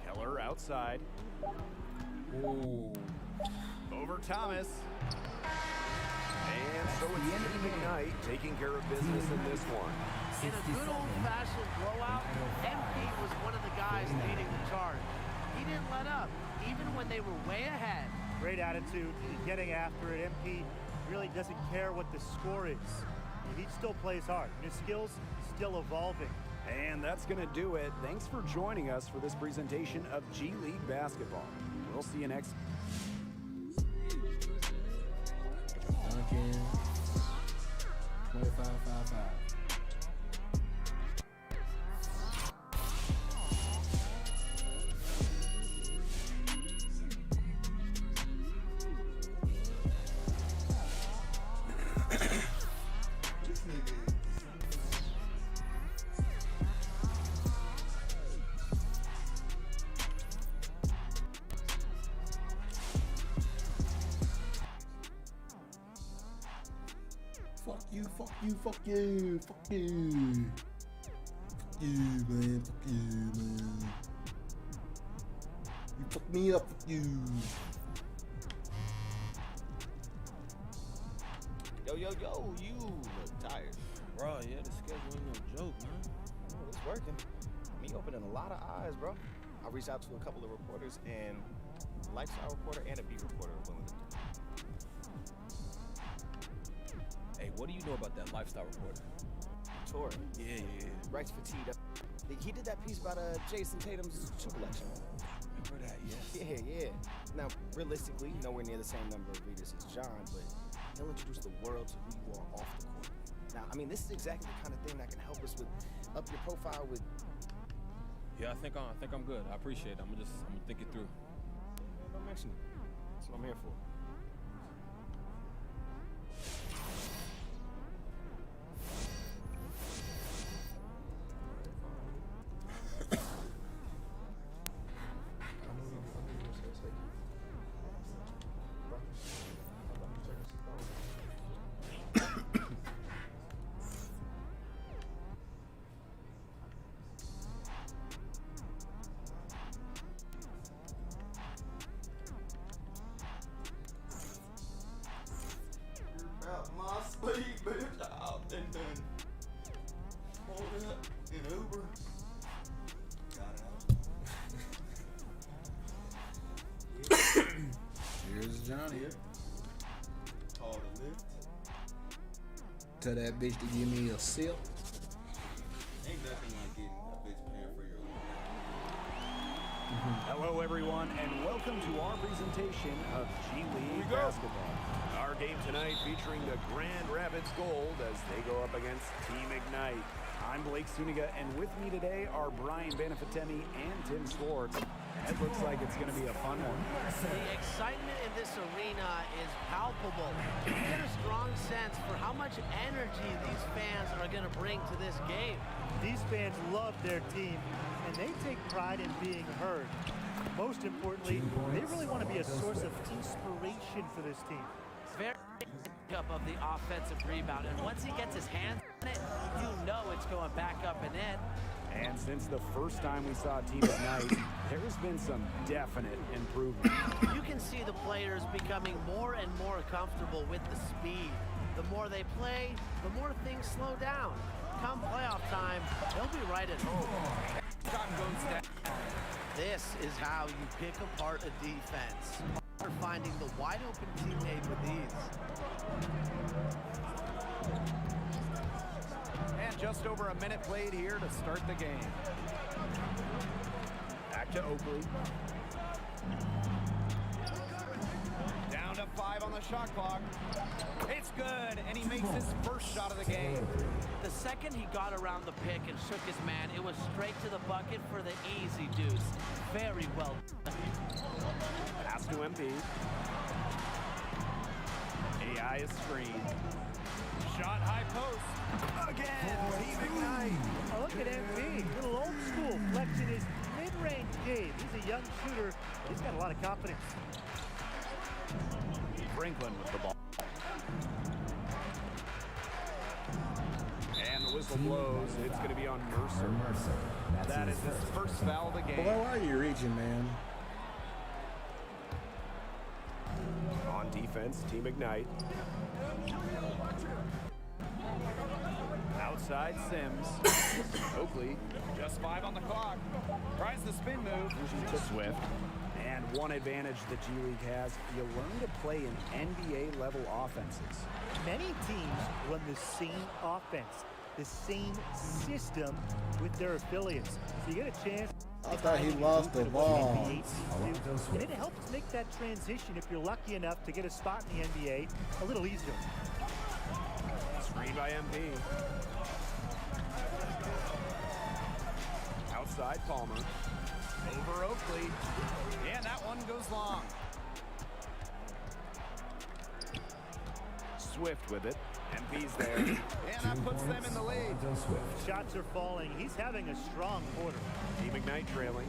Keller outside. Ooh. Over Thomas. And so it's Team Ignite taking care of business in this one. In a good old-fashioned blowout, MP was one of the guys leading the charge. He didn't let up, even when they were way ahead. Great attitude, getting after it. MP really doesn't care what the score is. He still plays hard. His skills still evolving. And that's going to do it. Thanks for joining us for this presentation of G League basketball. We'll see you next. Duncan. 25-5-5. Fuck you, fuck you, fuck you, fuck you. Fuck you, man, fuck you, man. You fuck me up, fuck you. Yo, you look tired. Bro, yeah, the schedule ain't no joke, man. Oh, it's working. Me opening a lot of eyes, bro. I reached out to a couple of reporters, and a lifestyle reporter and a beat reporter are willing to do it. Hey, what do you know about that lifestyle reporter? Tori. Yeah. Writes for T. He did that piece about Jason Tatum's shoe collection. Remember that, yes. Yeah. Now, realistically, nowhere near the same number of readers as John, but he'll introduce the world to who you are off the court. Now, I mean, this is exactly the kind of thing that can help us with up your profile with. Yeah, I think I'm good. I appreciate it. I'm gonna think it through. Don't mention it. That's what I'm here for. Here's Johnny. Call the lift. Tell that bitch to give me a sip. Ain't nothing like getting a bitch paying for your Hello, everyone, and welcome to our presentation of G League basketball. Our game tonight featuring the Grand Rapids Gold as they go up against Team Ignite. I'm Blake Suniga, and with me today are Brian Banafitemi and Tim Swartz. It looks like it's going to be a fun one. The excitement in this arena is palpable. You get a strong sense for how much energy these fans are going to bring to this game. These fans love their team, and they take pride in being heard. Most importantly, they really want to be a source of inspiration for this team. Very up of the offensive rebound, and once he gets his hands on it, you know it's going back up and in. And since the first time we saw Team Ignite, there's been some definite improvement. You can see the players becoming more and more comfortable with the speed, the The more they play, the more things slow down. Come playoff time, they'll be right at home. Shot goes down. This is how you pick apart a defense. They're finding the wide open teammate with ease. And just over a minute played here to start the game. Back to Oakley. Down to 5 on the shot clock. It's good, and he makes his first shot of the game. The second he got around the pick and shook his man, it was straight to the bucket for the easy deuce. Very well done. Pass to MP. AI is screened. Shot high post. Again, Team Ignite. Oh, look at MP. Little old school, flexing his mid-range game. He's a young shooter. He's got a lot of confidence. Franklin with the ball. And the whistle blows. It's going to be on Mercer. That is his first foul of the game. Well, why are you reaching, man? On defense, Team Ignite. Outside Sims. Oakley, just 5 on the clock. Tries the spin move to Swift. And one advantage the G League has, you learn to play in NBA level offenses. Many teams run the same offense, the same system with their affiliates. So you get a chance. I thought he lost the ball. And it helps make that transition, if you're lucky enough to get a spot in the NBA, a little easier. Screen by MP. Outside Palmer. Over Oakley. And that one goes long. Swift with it. MP's there. And that puts them in the lead. Shots are falling. He's having a strong quarter. Team Ignite trailing.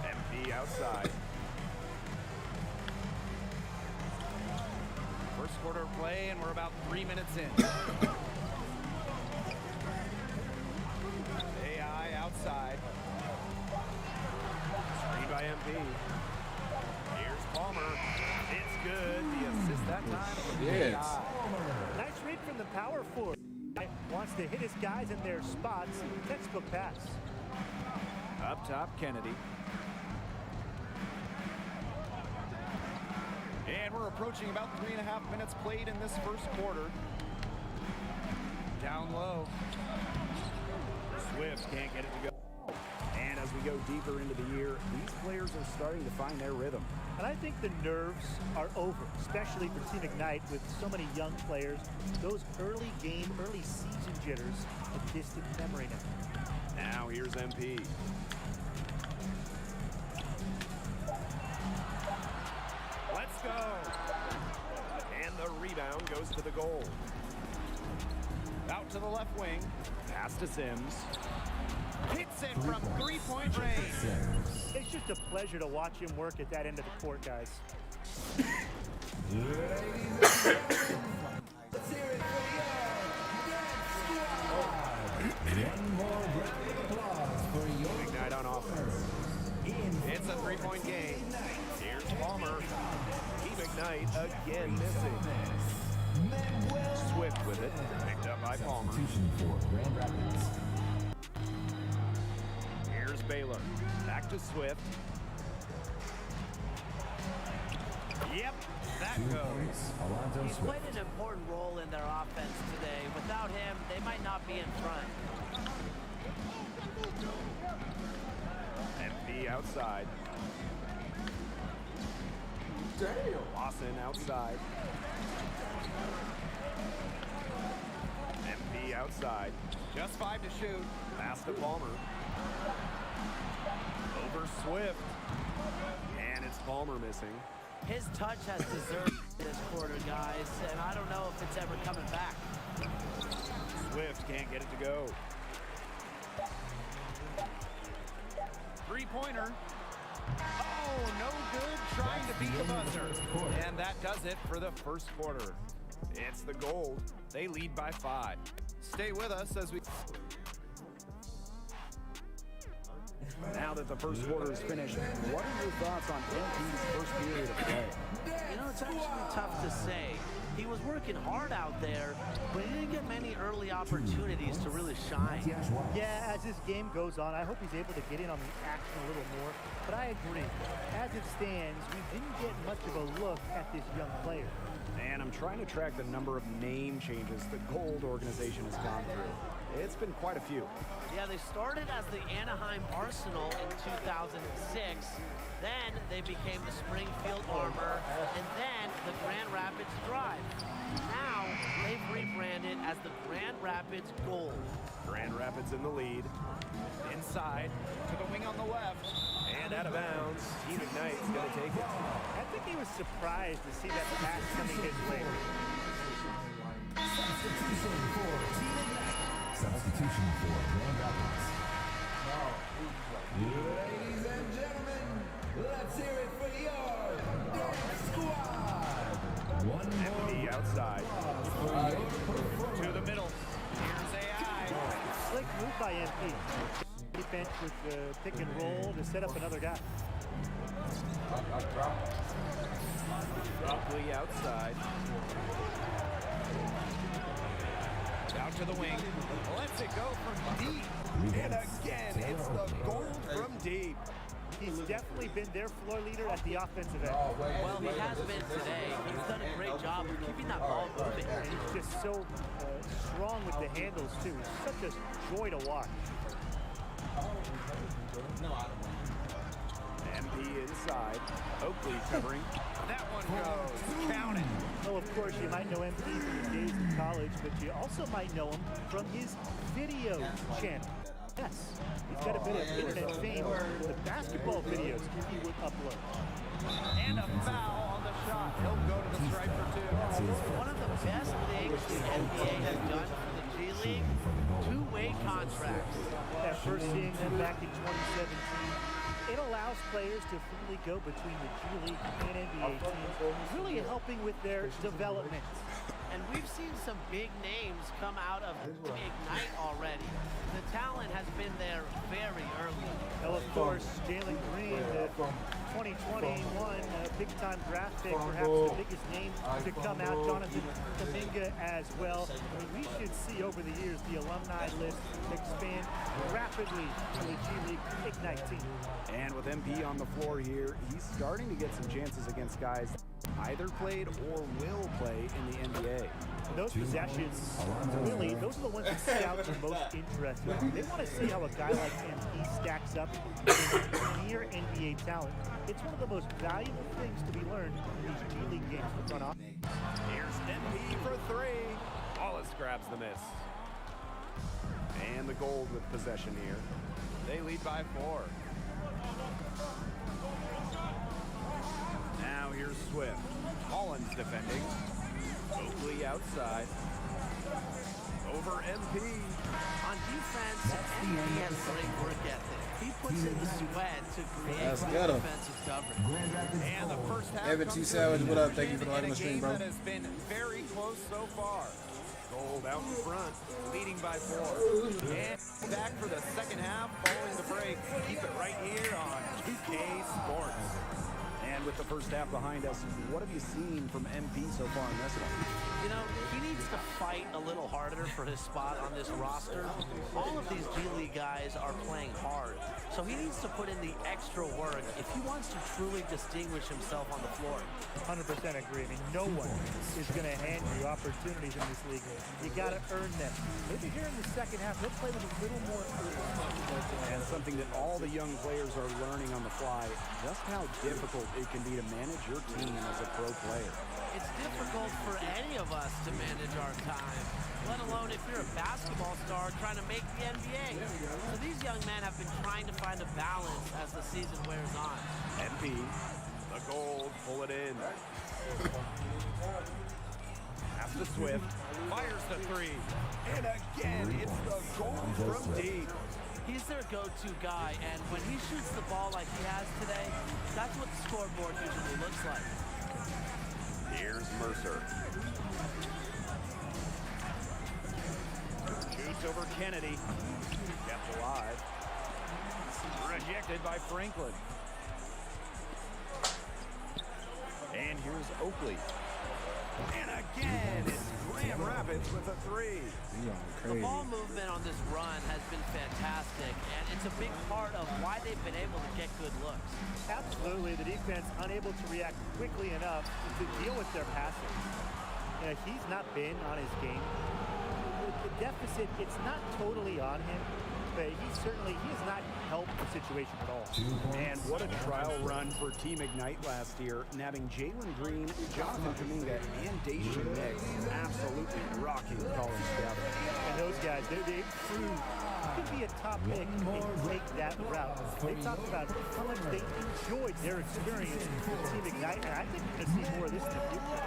MP outside. First quarter play, and we're about 3 minutes in. AI outside. Screen by MP. Here's Palmer. It's good. The assist that time from Yes. AI. Nice read from the power forward. Wants to hit his guys in their spots. Textbook pass. Up top, Kennedy. And we're approaching about 3.5 minutes played in this first quarter. Down low. Swift can't get it to go. And as we go deeper into the year, these players are starting to find their rhythm. And I think the nerves are over, especially for Team Ignite with so many young players. Those early game, early season jitters, a distant memory now. Now here's MP. Let's go. And the rebound goes to the goal. Out to the left wing. Pass to Sims. Hits it from three-point range. It's just a pleasure to watch him work at that end of the court, guys. One more round of applause for your Ignite on offense. It's a three-point game. Here's Palmer. Team Ignite again missing. Swift with it. Picked up by Palmer. Substitution for Grand Rapids. Here's Baylor. Back to Swift. Yep, that goes. He's played an important role in their offense today. Without him, they might not be in front. MP outside. Damn. Lawson outside. MP outside. Just 5 to shoot. Pass to Palmer. Over Swift. And it's Palmer missing. His touch has deserved this quarter, guys, and I don't know if it's ever coming back. Swift can't get it to go. Three-pointer. Oh, no good, trying to beat the buzzer. And that does it for the first quarter. It's the Gold. They lead by 5. Stay with us as we... Now that the first quarter is finished, what are your thoughts on MP's first period of play? You know, it's actually tough to say. He was working hard out there, but he didn't get many early opportunities to really shine. Yeah, as this game goes on, I hope he's able to get in on the action a little more. But I agree. As it stands, we didn't get much of a look at this young player. And I'm trying to track the number of name changes the Gold organization has gone through. It's been quite a few. Yeah, they started as the Anaheim Arsenal in 2006. Then they became the Springfield Armor, and then the Grand Rapids Drive. Now they've rebranded as the Grand Rapids Gold. Grand Rapids in the lead. Inside to the wing on the left. And out of bounds. Team Ignite's going to take it. I think he was surprised to see that pass coming his way. Substitution for Team Ignite. Substitution for Grand Rapids. Ladies and gentlemen, let's hear it for your dance squad. One MP outside. To the middle. Here's AI. Slick move by MP. Defense with the pick and roll to set up another guy. Oakley outside. Out to the wing. Lets it go from deep. And again, it's the goal from deep. He's definitely been their floor leader at the offensive end. Well, he has been today. He's done a great job of keeping that ball moving. And he's just so strong with the handles, too. It's such a joy to watch. MP inside. Oakley covering. That one goes. Count it. Well, of course, you might know MP from his days in college, but you also might know him from his video channel. Yes, he's got a bit of internet fame with the basketball videos he would upload. And a foul on the shot. He'll go to the stripe for two. One of the best things the NBA has done for the G League, two-way contracts. That first seeing them back in 2017, it allows players to freely go between the G League and NBA teams, really helping with their development. And we've seen some big names come out of Ignite already. The talent has been there very early. Well, of course, Jalen Green, the 2021 big-time draft pick, perhaps the biggest name to come out. Jonathan Kuminga as well. I mean, we should see over the years the alumni list expand rapidly to the G League Ignite team. And with MP on the floor here, he's starting to get some chances against guys either played or will play in the NBA. Those possessions, really, those are the ones that scouts are most interested in. They want to see how a guy like MP stacks up against near NBA talent. It's one of the most valuable things to be learned in these G League games for front office. Here's MP for three. Wallace grabs the miss. And the Gold with possession here. They lead by 4. Now here's Swift. Holland's defending. Oakley outside. Over MP. On defense, MP has great work ethic. He puts in the sweat to create defensive coverage. And the first half Evan T. Savage, what up? Thank you for the light on the stream, bro. that has been very close so far. Gold out in front, leading by 4. And back for the second half following the break. Keep it right here on 2K Sports. And with the first half behind us, what have you seen from MP so far in this one? You know, he needs to fight a little harder for his spot on this roster. All of these G League guys are playing hard, so he needs to put in the extra work if he wants to truly distinguish himself on the floor. 100% agree. I mean, no one is going to hand you opportunities in this league. You got to earn them. Maybe here in the second half, he'll play with a little more. And something that all the young players are learning on the fly, just how difficult it can be to manage your team as a pro player. It's difficult for any of us to manage our time, let alone if you're a basketball star trying to make the NBA. So these young men have been trying to find a balance as the season wears on. MP, the Gold, pull it in. Pass to Swift, fires the 3. And again, it's the Gold from deep. He's their go-to guy, and when he shoots the ball like he has today, that's what the scoreboard usually looks like. Here's Mercer. Shoots over Kennedy. Kept alive. Rejected by Franklin. And here's Oakley. And again, it's Grand Rapids with a three. The ball movement on this run has been fantastic, and it's a big part of why they've been able to get good looks. Absolutely, the defense unable to react quickly enough to deal with their passing. He's not been on his game. The deficit, it's not totally on him, but he has not helped the situation at all. And what a trial run for Team Ignite last year, nabbing Jalen Green, Jonathan Kaminga, and Daishan Nix, absolutely rocking college scouting. And those guys, they proved could be a top pick and take that route. They talked about how much they enjoyed their experience with Team Ignite, and I think we're going to see more of this in the future.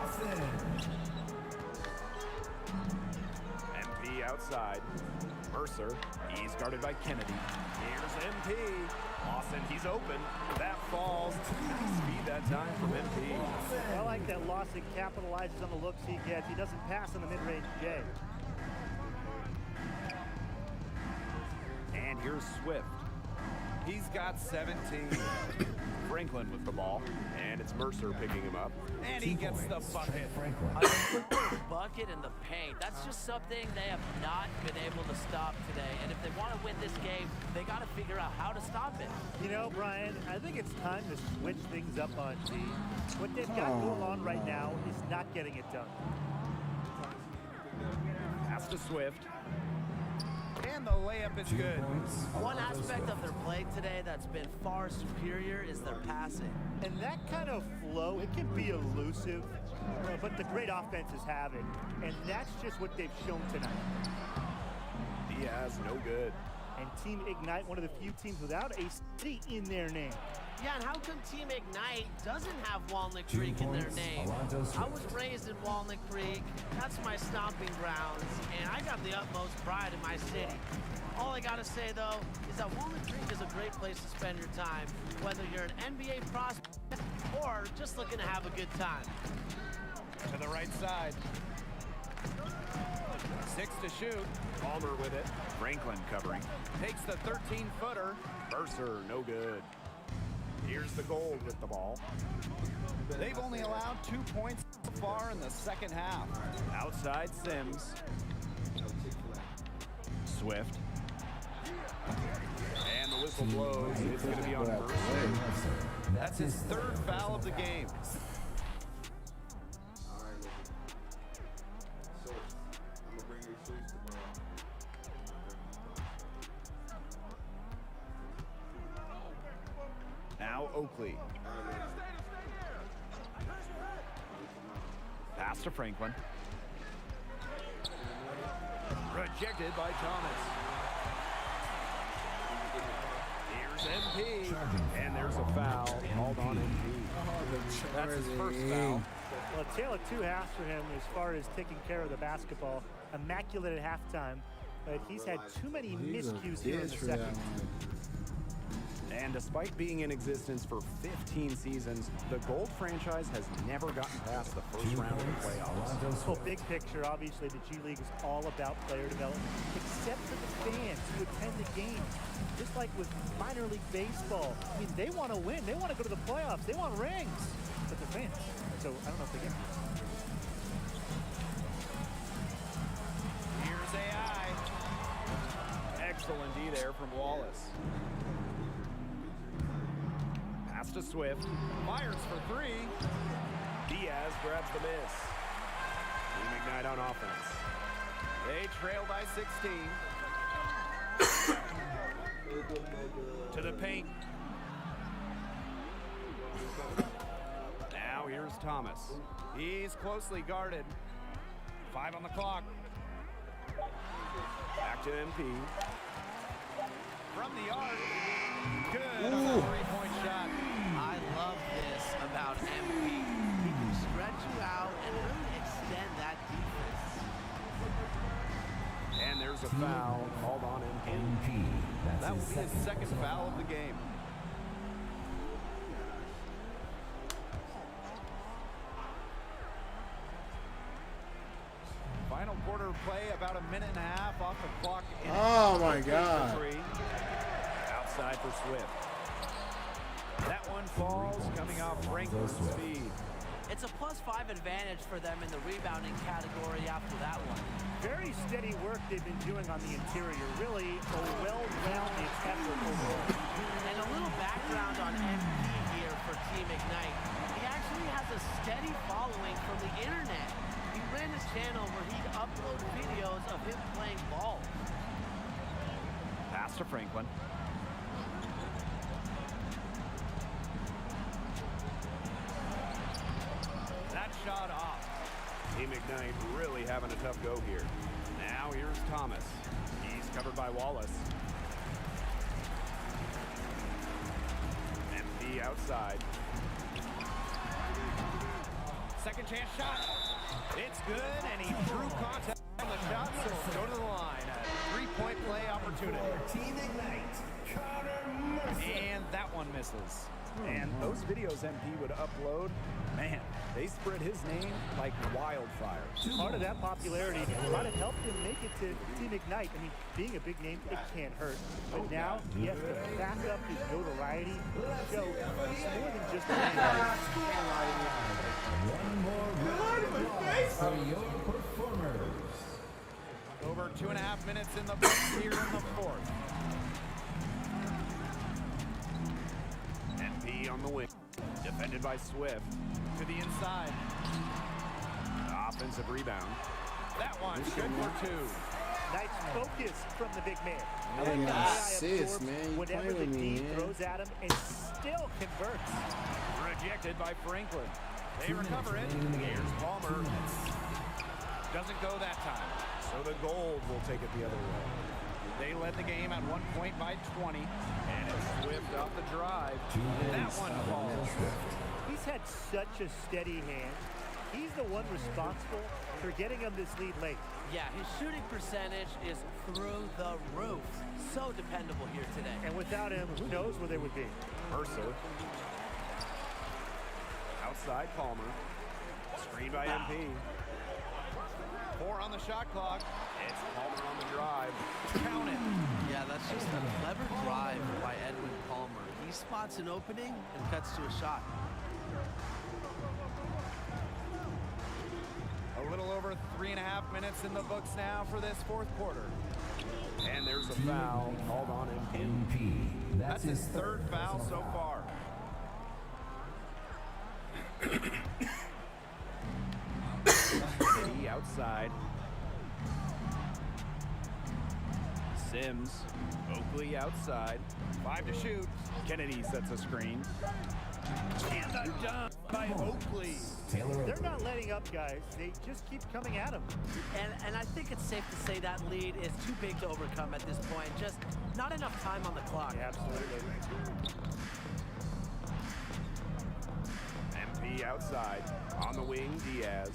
MP outside. Mercer, he's guarded by Kennedy. Here's MP. Lawson, he's open. That falls. Nice speed that time from MP. I like that Lawson capitalizes on the looks he gets. He doesn't pass on the mid-range J. And here's Swift. He's got 17. Franklin with the ball, and it's Mercer picking him up. And he gets the bucket. A bucket in the paint. That's just something they have not been able to stop today. And if they want to win this game, they got to figure out how to stop it. You know, Brian, I think it's time to switch things up on D. What they've got going on right now is not getting it done. Pass to Swift. And the layup is good. One aspect of their play today that's been far superior is their passing. And that kind of flow, it can be elusive, but the great offenses have it. And that's just what they've shown tonight. Diaz, no good. And Team Ignite, one of the few teams without a city in their name. Yeah, and how come Team Ignite doesn't have Walnut Creek in their name? I was raised in Walnut Creek. That's my stomping grounds, and I got the utmost pride in my city. All I gotta say, though, is that Walnut Creek is a great place to spend your time, whether you're an NBA prospect or just looking to have a good time. To the right side. 6 to shoot. Palmer with it. Franklin covering. Takes the 13-footer. Mercer, no good. Here's the Gold with the ball. They've only allowed 2 points so far in the second half. Outside Sims. Swift. And the whistle blows. It's going to be on Mercer. That's his third foul of the game. Now Oakley. Pass to Franklin. Rejected by Thomas. Here's MP. And there's a foul called on MP. That's his first foul. Well, a tale of two halves for him as far as taking care of the basketball. Immaculate at halftime, but he's had too many miscues here in the second. And despite being in existence for 15 seasons, the Gold franchise has never gotten past the first round of the playoffs. Well, big picture, obviously, the G League is all about player development, except for the fans who attend the games. Just like with minor league baseball, I mean, they want to win. They want to go to the playoffs. They want rings. But the fans, so I don't know if they get it. Here's AI. Excellent D there from Wallace. Pass to Swift. Myers for three. Diaz grabs the miss. Team Ignite on offense. They trail by 16. To the paint. Now here's Thomas. He's closely guarded. 5 on the clock. Back to MP. From the arc. Good on the three-point shot. I love this about MP. He can stretch you out and really extend that defense. And there's a foul called on MP. That will be his second foul of the game. Final quarter play, about a minute and a half off the clock. Oh my God. Outside for Swift. That one falls coming off Franklin's speed. It's a +5 advantage for them in the rebounding category after that one. Very steady work they've been doing on the interior. Really a well-rounded effort overall. And a little background on MP here for Team Ignite. He actually has a steady following from the internet. He ran a channel where he'd upload videos of him playing ball. Pass to Franklin. That shot off. Team Ignite really having a tough go here. Now here's Thomas. He's covered by Wallace. MP outside. Second chance shot. It's good, and he drew contact on the shot, so go to the line. A three-point play opportunity. Team Ignite. And that one misses. And those videos MP would upload, man, they spread his name like wildfire. Part of that popularity might have helped him make it to Team Ignite. I mean, being a big name, it can't hurt. But now he has to back up his notoriety and show he's more than just a name. One more round for your performers. Over 2.5 minutes in the books here in the fourth. MP on the wing, defended by Swift. To the inside. Offensive rebound. That one, good for two. Nice focus from the big man. Man, assist, man. You whatever play the with me, team man. throws at him and still converts. Rejected by Franklin. They recover it. Here's Palmer. Doesn't go that time. So the Gold will take it the other way. They led the game at 1 point by 20. And it's Swift off the drive. That one falls. He's had such a steady hand. He's the one responsible for getting him this lead late. Yeah, his shooting percentage is through the roof. So dependable here today. And without him, who knows where they would be. Mercer. Outside Palmer. Screen by MP. 4 on the shot clock. It's Palmer on the drive. Count it. Yeah, that's just a clever drive by Edwin Palmer. He spots an opening and cuts to a shot. A little over 3.5 minutes in the books now for this fourth quarter. And there's a foul called on MP. That's his third foul so far. Kennedy outside. Sims. Oakley outside. 5 to shoot. Kennedy sets a screen. And a dunk by Oakley. They're not letting up, guys. They just keep coming at him. And I think it's safe to say that lead is too big to overcome at this point. Just not enough time on the clock. Yeah, absolutely. MP outside. On the wing, Diaz.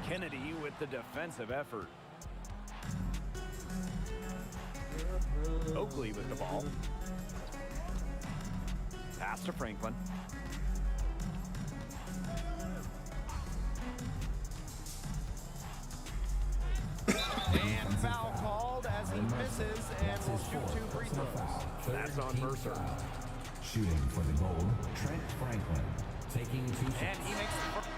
Kennedy with the defensive effort. Oakley with the ball. Pass to Franklin. And foul called as he misses and will shoot 2 free throws. That's on Mercer. Shooting for the gold, Trent Franklin. Taking 2 shots. And he makes the first.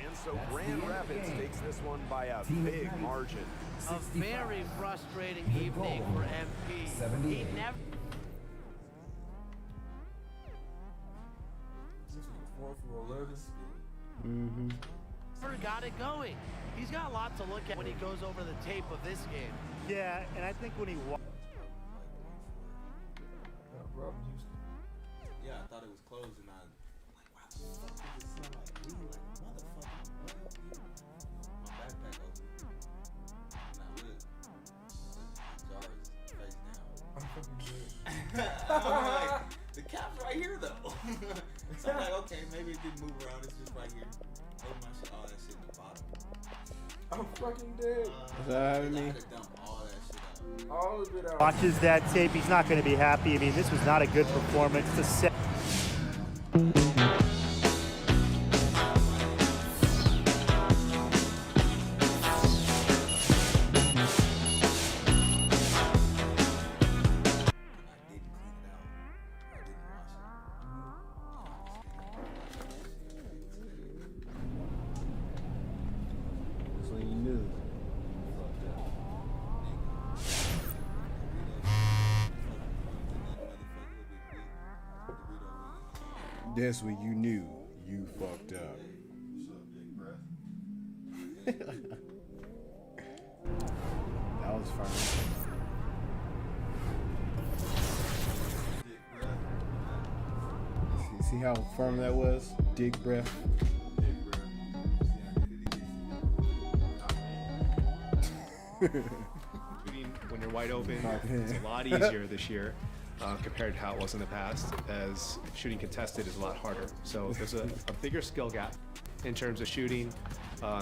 And so Grand Rapids takes this one by a big margin. A very frustrating evening for MP. He never... never got it going. He's got a lot to look at when he goes over the tape of this game. Yeah, and I think when he Yeah, I thought it was closed, and I'm like, wow, the fuck does it sound like me? Like, motherfucker, my backpack open, and I look, the jar is face down. I'm like, the cap's right here, though. So I'm like, okay, maybe it didn't move around, it's just right here. Open my shit, all that shit in the bottom. I'm fucking dead. Is that happening to me? I had to dump all that shit out. All of it out. watches that tape, he's not going to be happy. I mean, this was not a good performance. To set. That's when you knew you fucked up. That was funny. See how firm that was? Dick breath. When you're wide open, it's a lot easier this year compared to how it was in the past, as shooting contested is a lot harder. So there's a bigger skill gap in terms of shooting,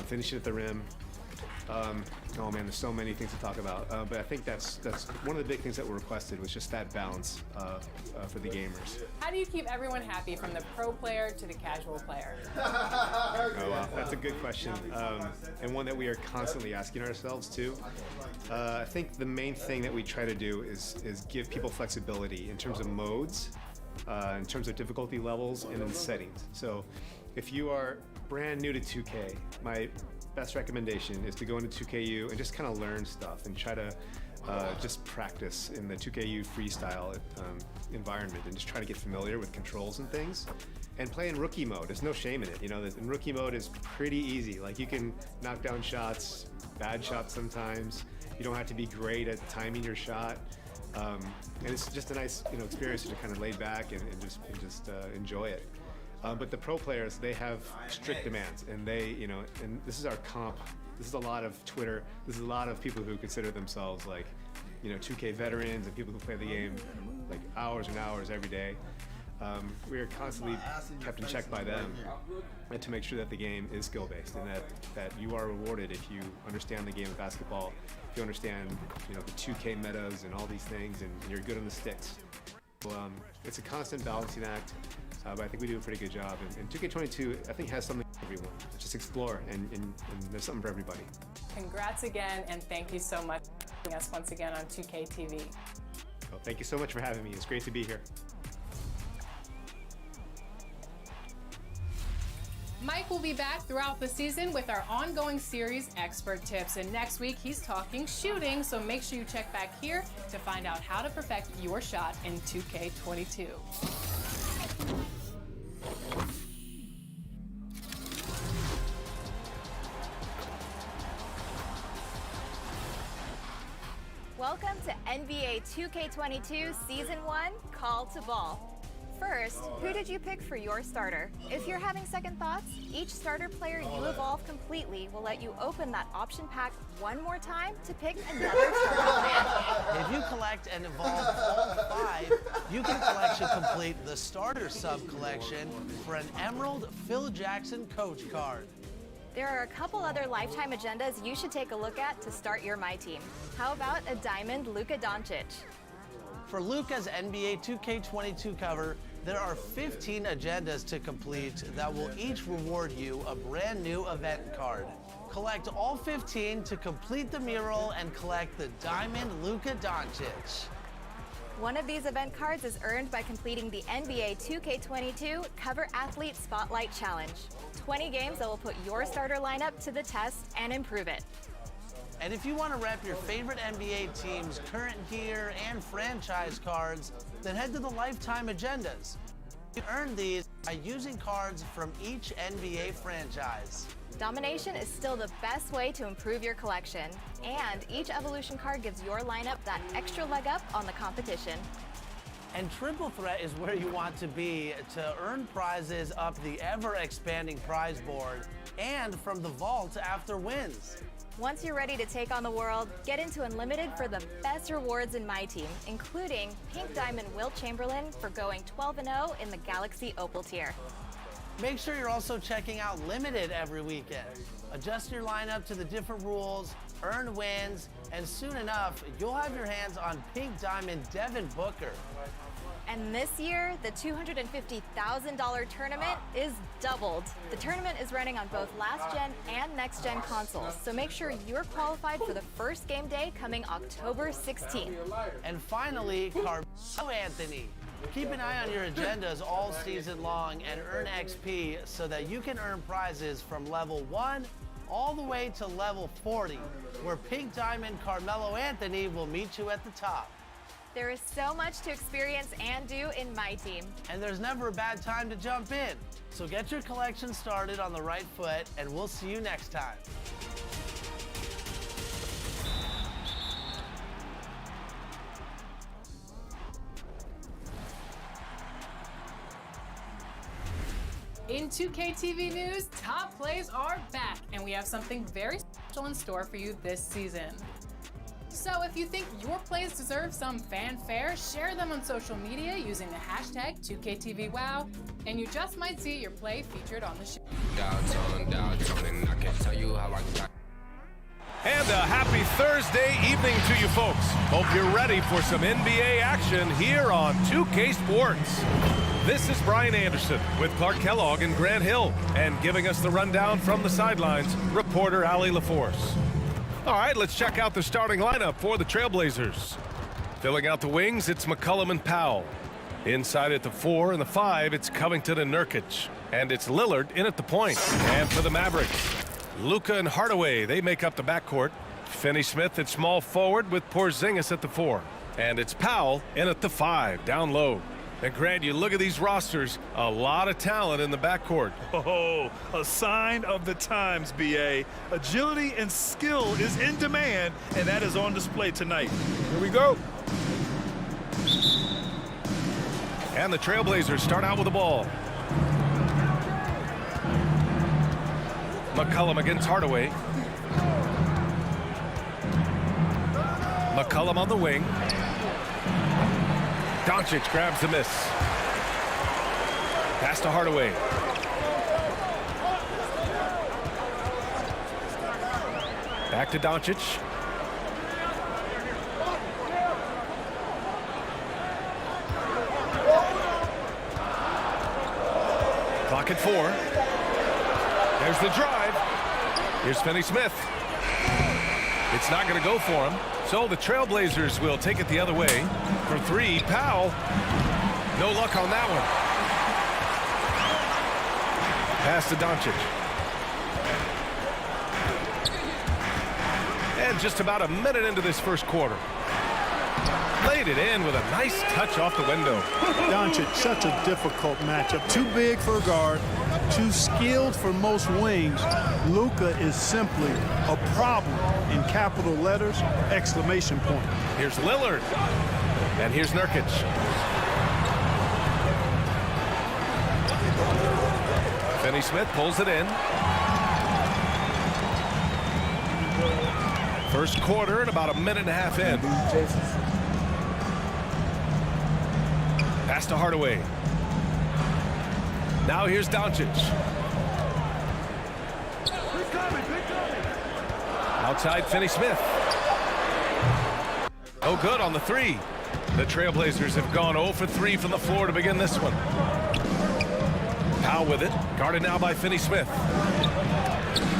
finishing at the rim. Oh man, there's so many things to talk about. But I think that's one of the big things that were requested, was just that balance for the gamers. How do you keep everyone happy, from the pro player to the casual player? Oh wow, that's a good question, and one that we are constantly asking ourselves too. I think the main thing that we try to do is give people flexibility in terms of modes, in terms of difficulty levels, and in settings. So if you are brand new to 2K, my best recommendation is to go into 2KU and just kind of learn stuff and try to just practice in the 2KU freestyle environment, and just try to get familiar with controls and things. And play in rookie mode. There's no shame in it. You know, in rookie mode is pretty easy. Like, you can knock down shots, bad shots sometimes. You don't have to be great at timing your shot. And it's just a nice, experience to kind of lay back and just enjoy it. But the pro players, they have strict demands, and they, and this is our comp. This is a lot of Twitter. This is a lot of people who consider themselves like, 2K veterans, and people who play the game like hours and hours every day. We are constantly kept in check by them, and to make sure that the game is skill-based, and that you are rewarded if you understand the game of basketball, if you understand, the 2K metas and all these things, and you're good on the sticks. So, it's a constant balancing act. But I think we do a pretty good job. And 2K22, I think, has something for everyone. Just explore, and there's something for everybody. Congrats again, and thank you so much for joining us once again on 2K TV. Well, thank you so much for having me. It's great to be here. Mike will be back throughout the season with our ongoing series, Expert Tips. And next week, he's talking shooting, so make sure you check back here to find out how to perfect your shot in 2K22. Welcome to NBA 2K22 Season 1, Call to Ball. First, who did you pick for your starter? If you're having second thoughts, each starter player you evolve completely will let you open that option pack one more time to pick another starter player. If you collect and evolve all 5, you can collection complete the starter sub-collection for an Emerald Phil Jackson coach card. There are a couple other lifetime agendas you should take a look at to start your My Team. How about a Diamond Luka Doncic? For Luka's NBA 2K22 cover, there are 15 agendas to complete that will each reward you a brand new event card. Collect all 15 to complete the mural and collect the Diamond Luka Doncic. One of these event cards is earned by completing the NBA 2K22 Cover Athlete Spotlight Challenge. 20 games that will put your starter lineup to the test and improve it. And if you want to rep your favorite NBA team's current gear and franchise cards, then head to the Lifetime Agendas. You earn these by using cards from each NBA franchise. Domination is still the best way to improve your collection, and each evolution card gives your lineup that extra leg up on the competition. And Triple Threat is where you want to be to earn prizes up the ever-expanding prize board and from the vault after wins. Once you're ready to take on the world, get into Unlimited for the best rewards in My Team, including Pink Diamond Wilt Chamberlain for going 12-0 in the Galaxy Opal tier. Make sure you're also checking out Limited every weekend. Adjust your lineup to the different rules, earn wins, and soon enough, you'll have your hands on Pink Diamond Devin Booker. And this year, the $250,000 tournament is doubled. The tournament is running on both last-gen and next-gen consoles, so make sure you're qualified for the first game day coming October 16th. And finally, Carmelo Anthony. Keep an eye on your agendas all season long and earn XP so that you can earn prizes from level 1 all the way to level 40, where Pink Diamond Carmelo Anthony will meet you at the top. There is so much to experience and do in my team. And there's never a bad time to jump in. So get your collection started on the right foot, and we'll see you next time. In 2K TV news, top plays are back, and we have something very special in store for you this season. So if you think your plays deserve some fanfare, share them on social media using the hashtag 2KTVWow, and you just might see your play featured on the show. And I can tell you how I got. And a happy Thursday evening to you folks. Hope you're ready for some NBA action here on 2K Sports. This is Brian Anderson with Clark Kellogg and Grant Hill, and giving us the rundown from the sidelines, reporter Allie LaForce. All right, let's check out the starting lineup for the Trailblazers. Filling out the wings, it's McCollum and Powell. Inside at the 4 and the 5, it's Covington and Nurkic. And it's Lillard in at the point. And for the Mavericks, Luka and Hardaway, they make up the backcourt. Finney-Smith at small forward with Porzingis at the 4. And it's Powell in at the 5, down low. And Grant, you look at these rosters, a lot of talent in the backcourt. Oh, a sign of the times, BA. Agility and skill is in demand, and that is on display tonight. Here we go. And the Trailblazers start out with the ball. McCollum against Hardaway. McCollum on the wing. Doncic grabs the miss. Pass to Hardaway. Back to Doncic. Clock at 4. There's the drive. Here's Finney-Smith. It's not going to go for him. So the Trailblazers will take it the other way. For 3, Powell. No luck on that one. Pass to Doncic. And just about a minute into this first quarter. Laid it in with a nice touch off the window. Doncic, such a difficult matchup. Too big for a guard, too skilled for most wings. Luka is simply a problem in capital letters, exclamation point. Here's Lillard. And here's Nurkic. Finney-Smith pulls it in. First quarter and about a minute and a half in. Pass to Hardaway. Now here's Doncic. Outside Finney-Smith. Oh, good on the 3. The Trailblazers have gone 0 for 3 from the floor to begin this one. Powell with it. Guarded now by Finney-Smith.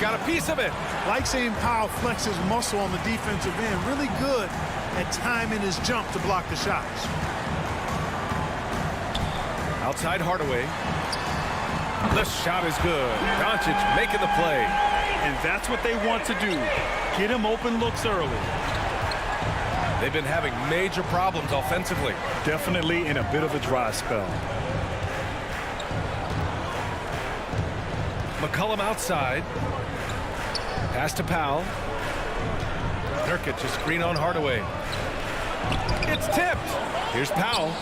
Got a piece of it. Like seeing Powell flex his muscle on the defensive end. Really good at timing his jump to block the shots. Outside Hardaway. The shot is good. Doncic making the play. And that's what they want to do. Get him open looks early. They've been having major problems offensively. Definitely in a bit of a dry spell. McCollum outside. Pass to Powell. Nurkic a screen on Hardaway. It's tipped. Here's Powell.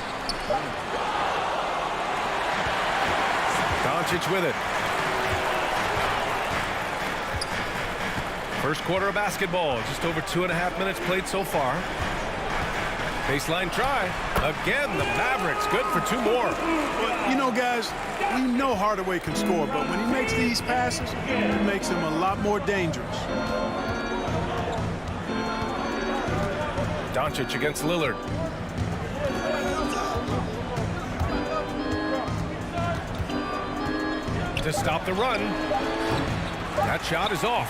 Doncic with it. First quarter of basketball. Just over 2.5 minutes played so far. Baseline try. Again, the Mavericks good for 2 more. But, you know, guys, we know Hardaway can score, but when he makes these passes, it makes him a lot more dangerous. Doncic against Lillard. To stop the run. That shot is off.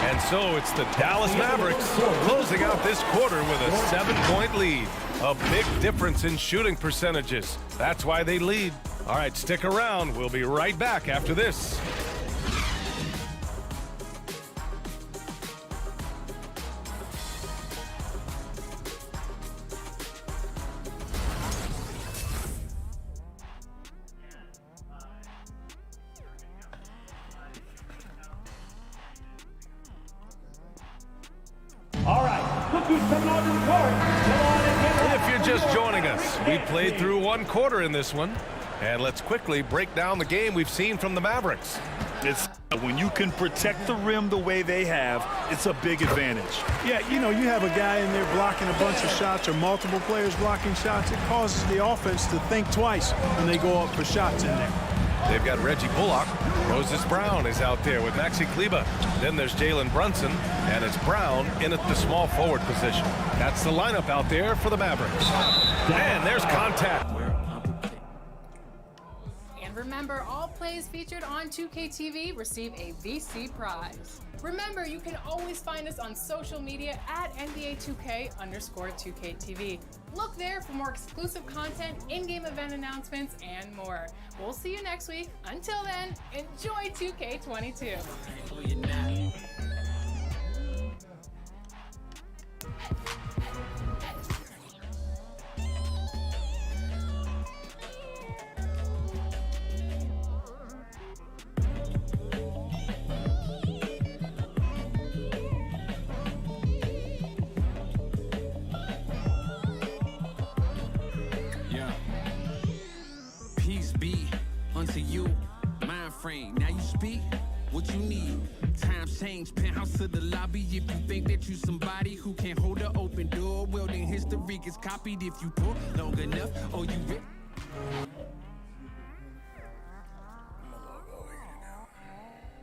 And so it's the Dallas Mavericks closing out this quarter with a 7-point lead. A big difference in shooting percentages. That's why they lead. All right, stick around. We'll be right back after this. If you're just joining us, we played through one quarter in this one. And let's quickly break down the game we've seen from the Mavericks. It's when you can protect the rim the way they have, it's a big advantage. Yeah, you know, you have a guy in there blocking a bunch of shots or multiple players blocking shots. It causes the offense to think twice when they go up for shots in there. They've got Reggie Bullock. Moses Brown is out there with Maxi Kleber. Then there's Jalen Brunson, and it's Brown in at the small forward position. That's the lineup out there for the Mavericks. And there's contact. And remember, all plays featured on 2K TV receive a VC prize. Remember, you can always find us on social media at NBA2K_2KTV. Look there for more exclusive content, in-game event announcements, and more. We'll see you next week. Until then, enjoy 2K22. Unto you, mind frame. Now you speak what you need. Times change, penthouse to the lobby. If you think that you somebody who can't hold an open door, well then history gets copied. If you pull long enough, or you rip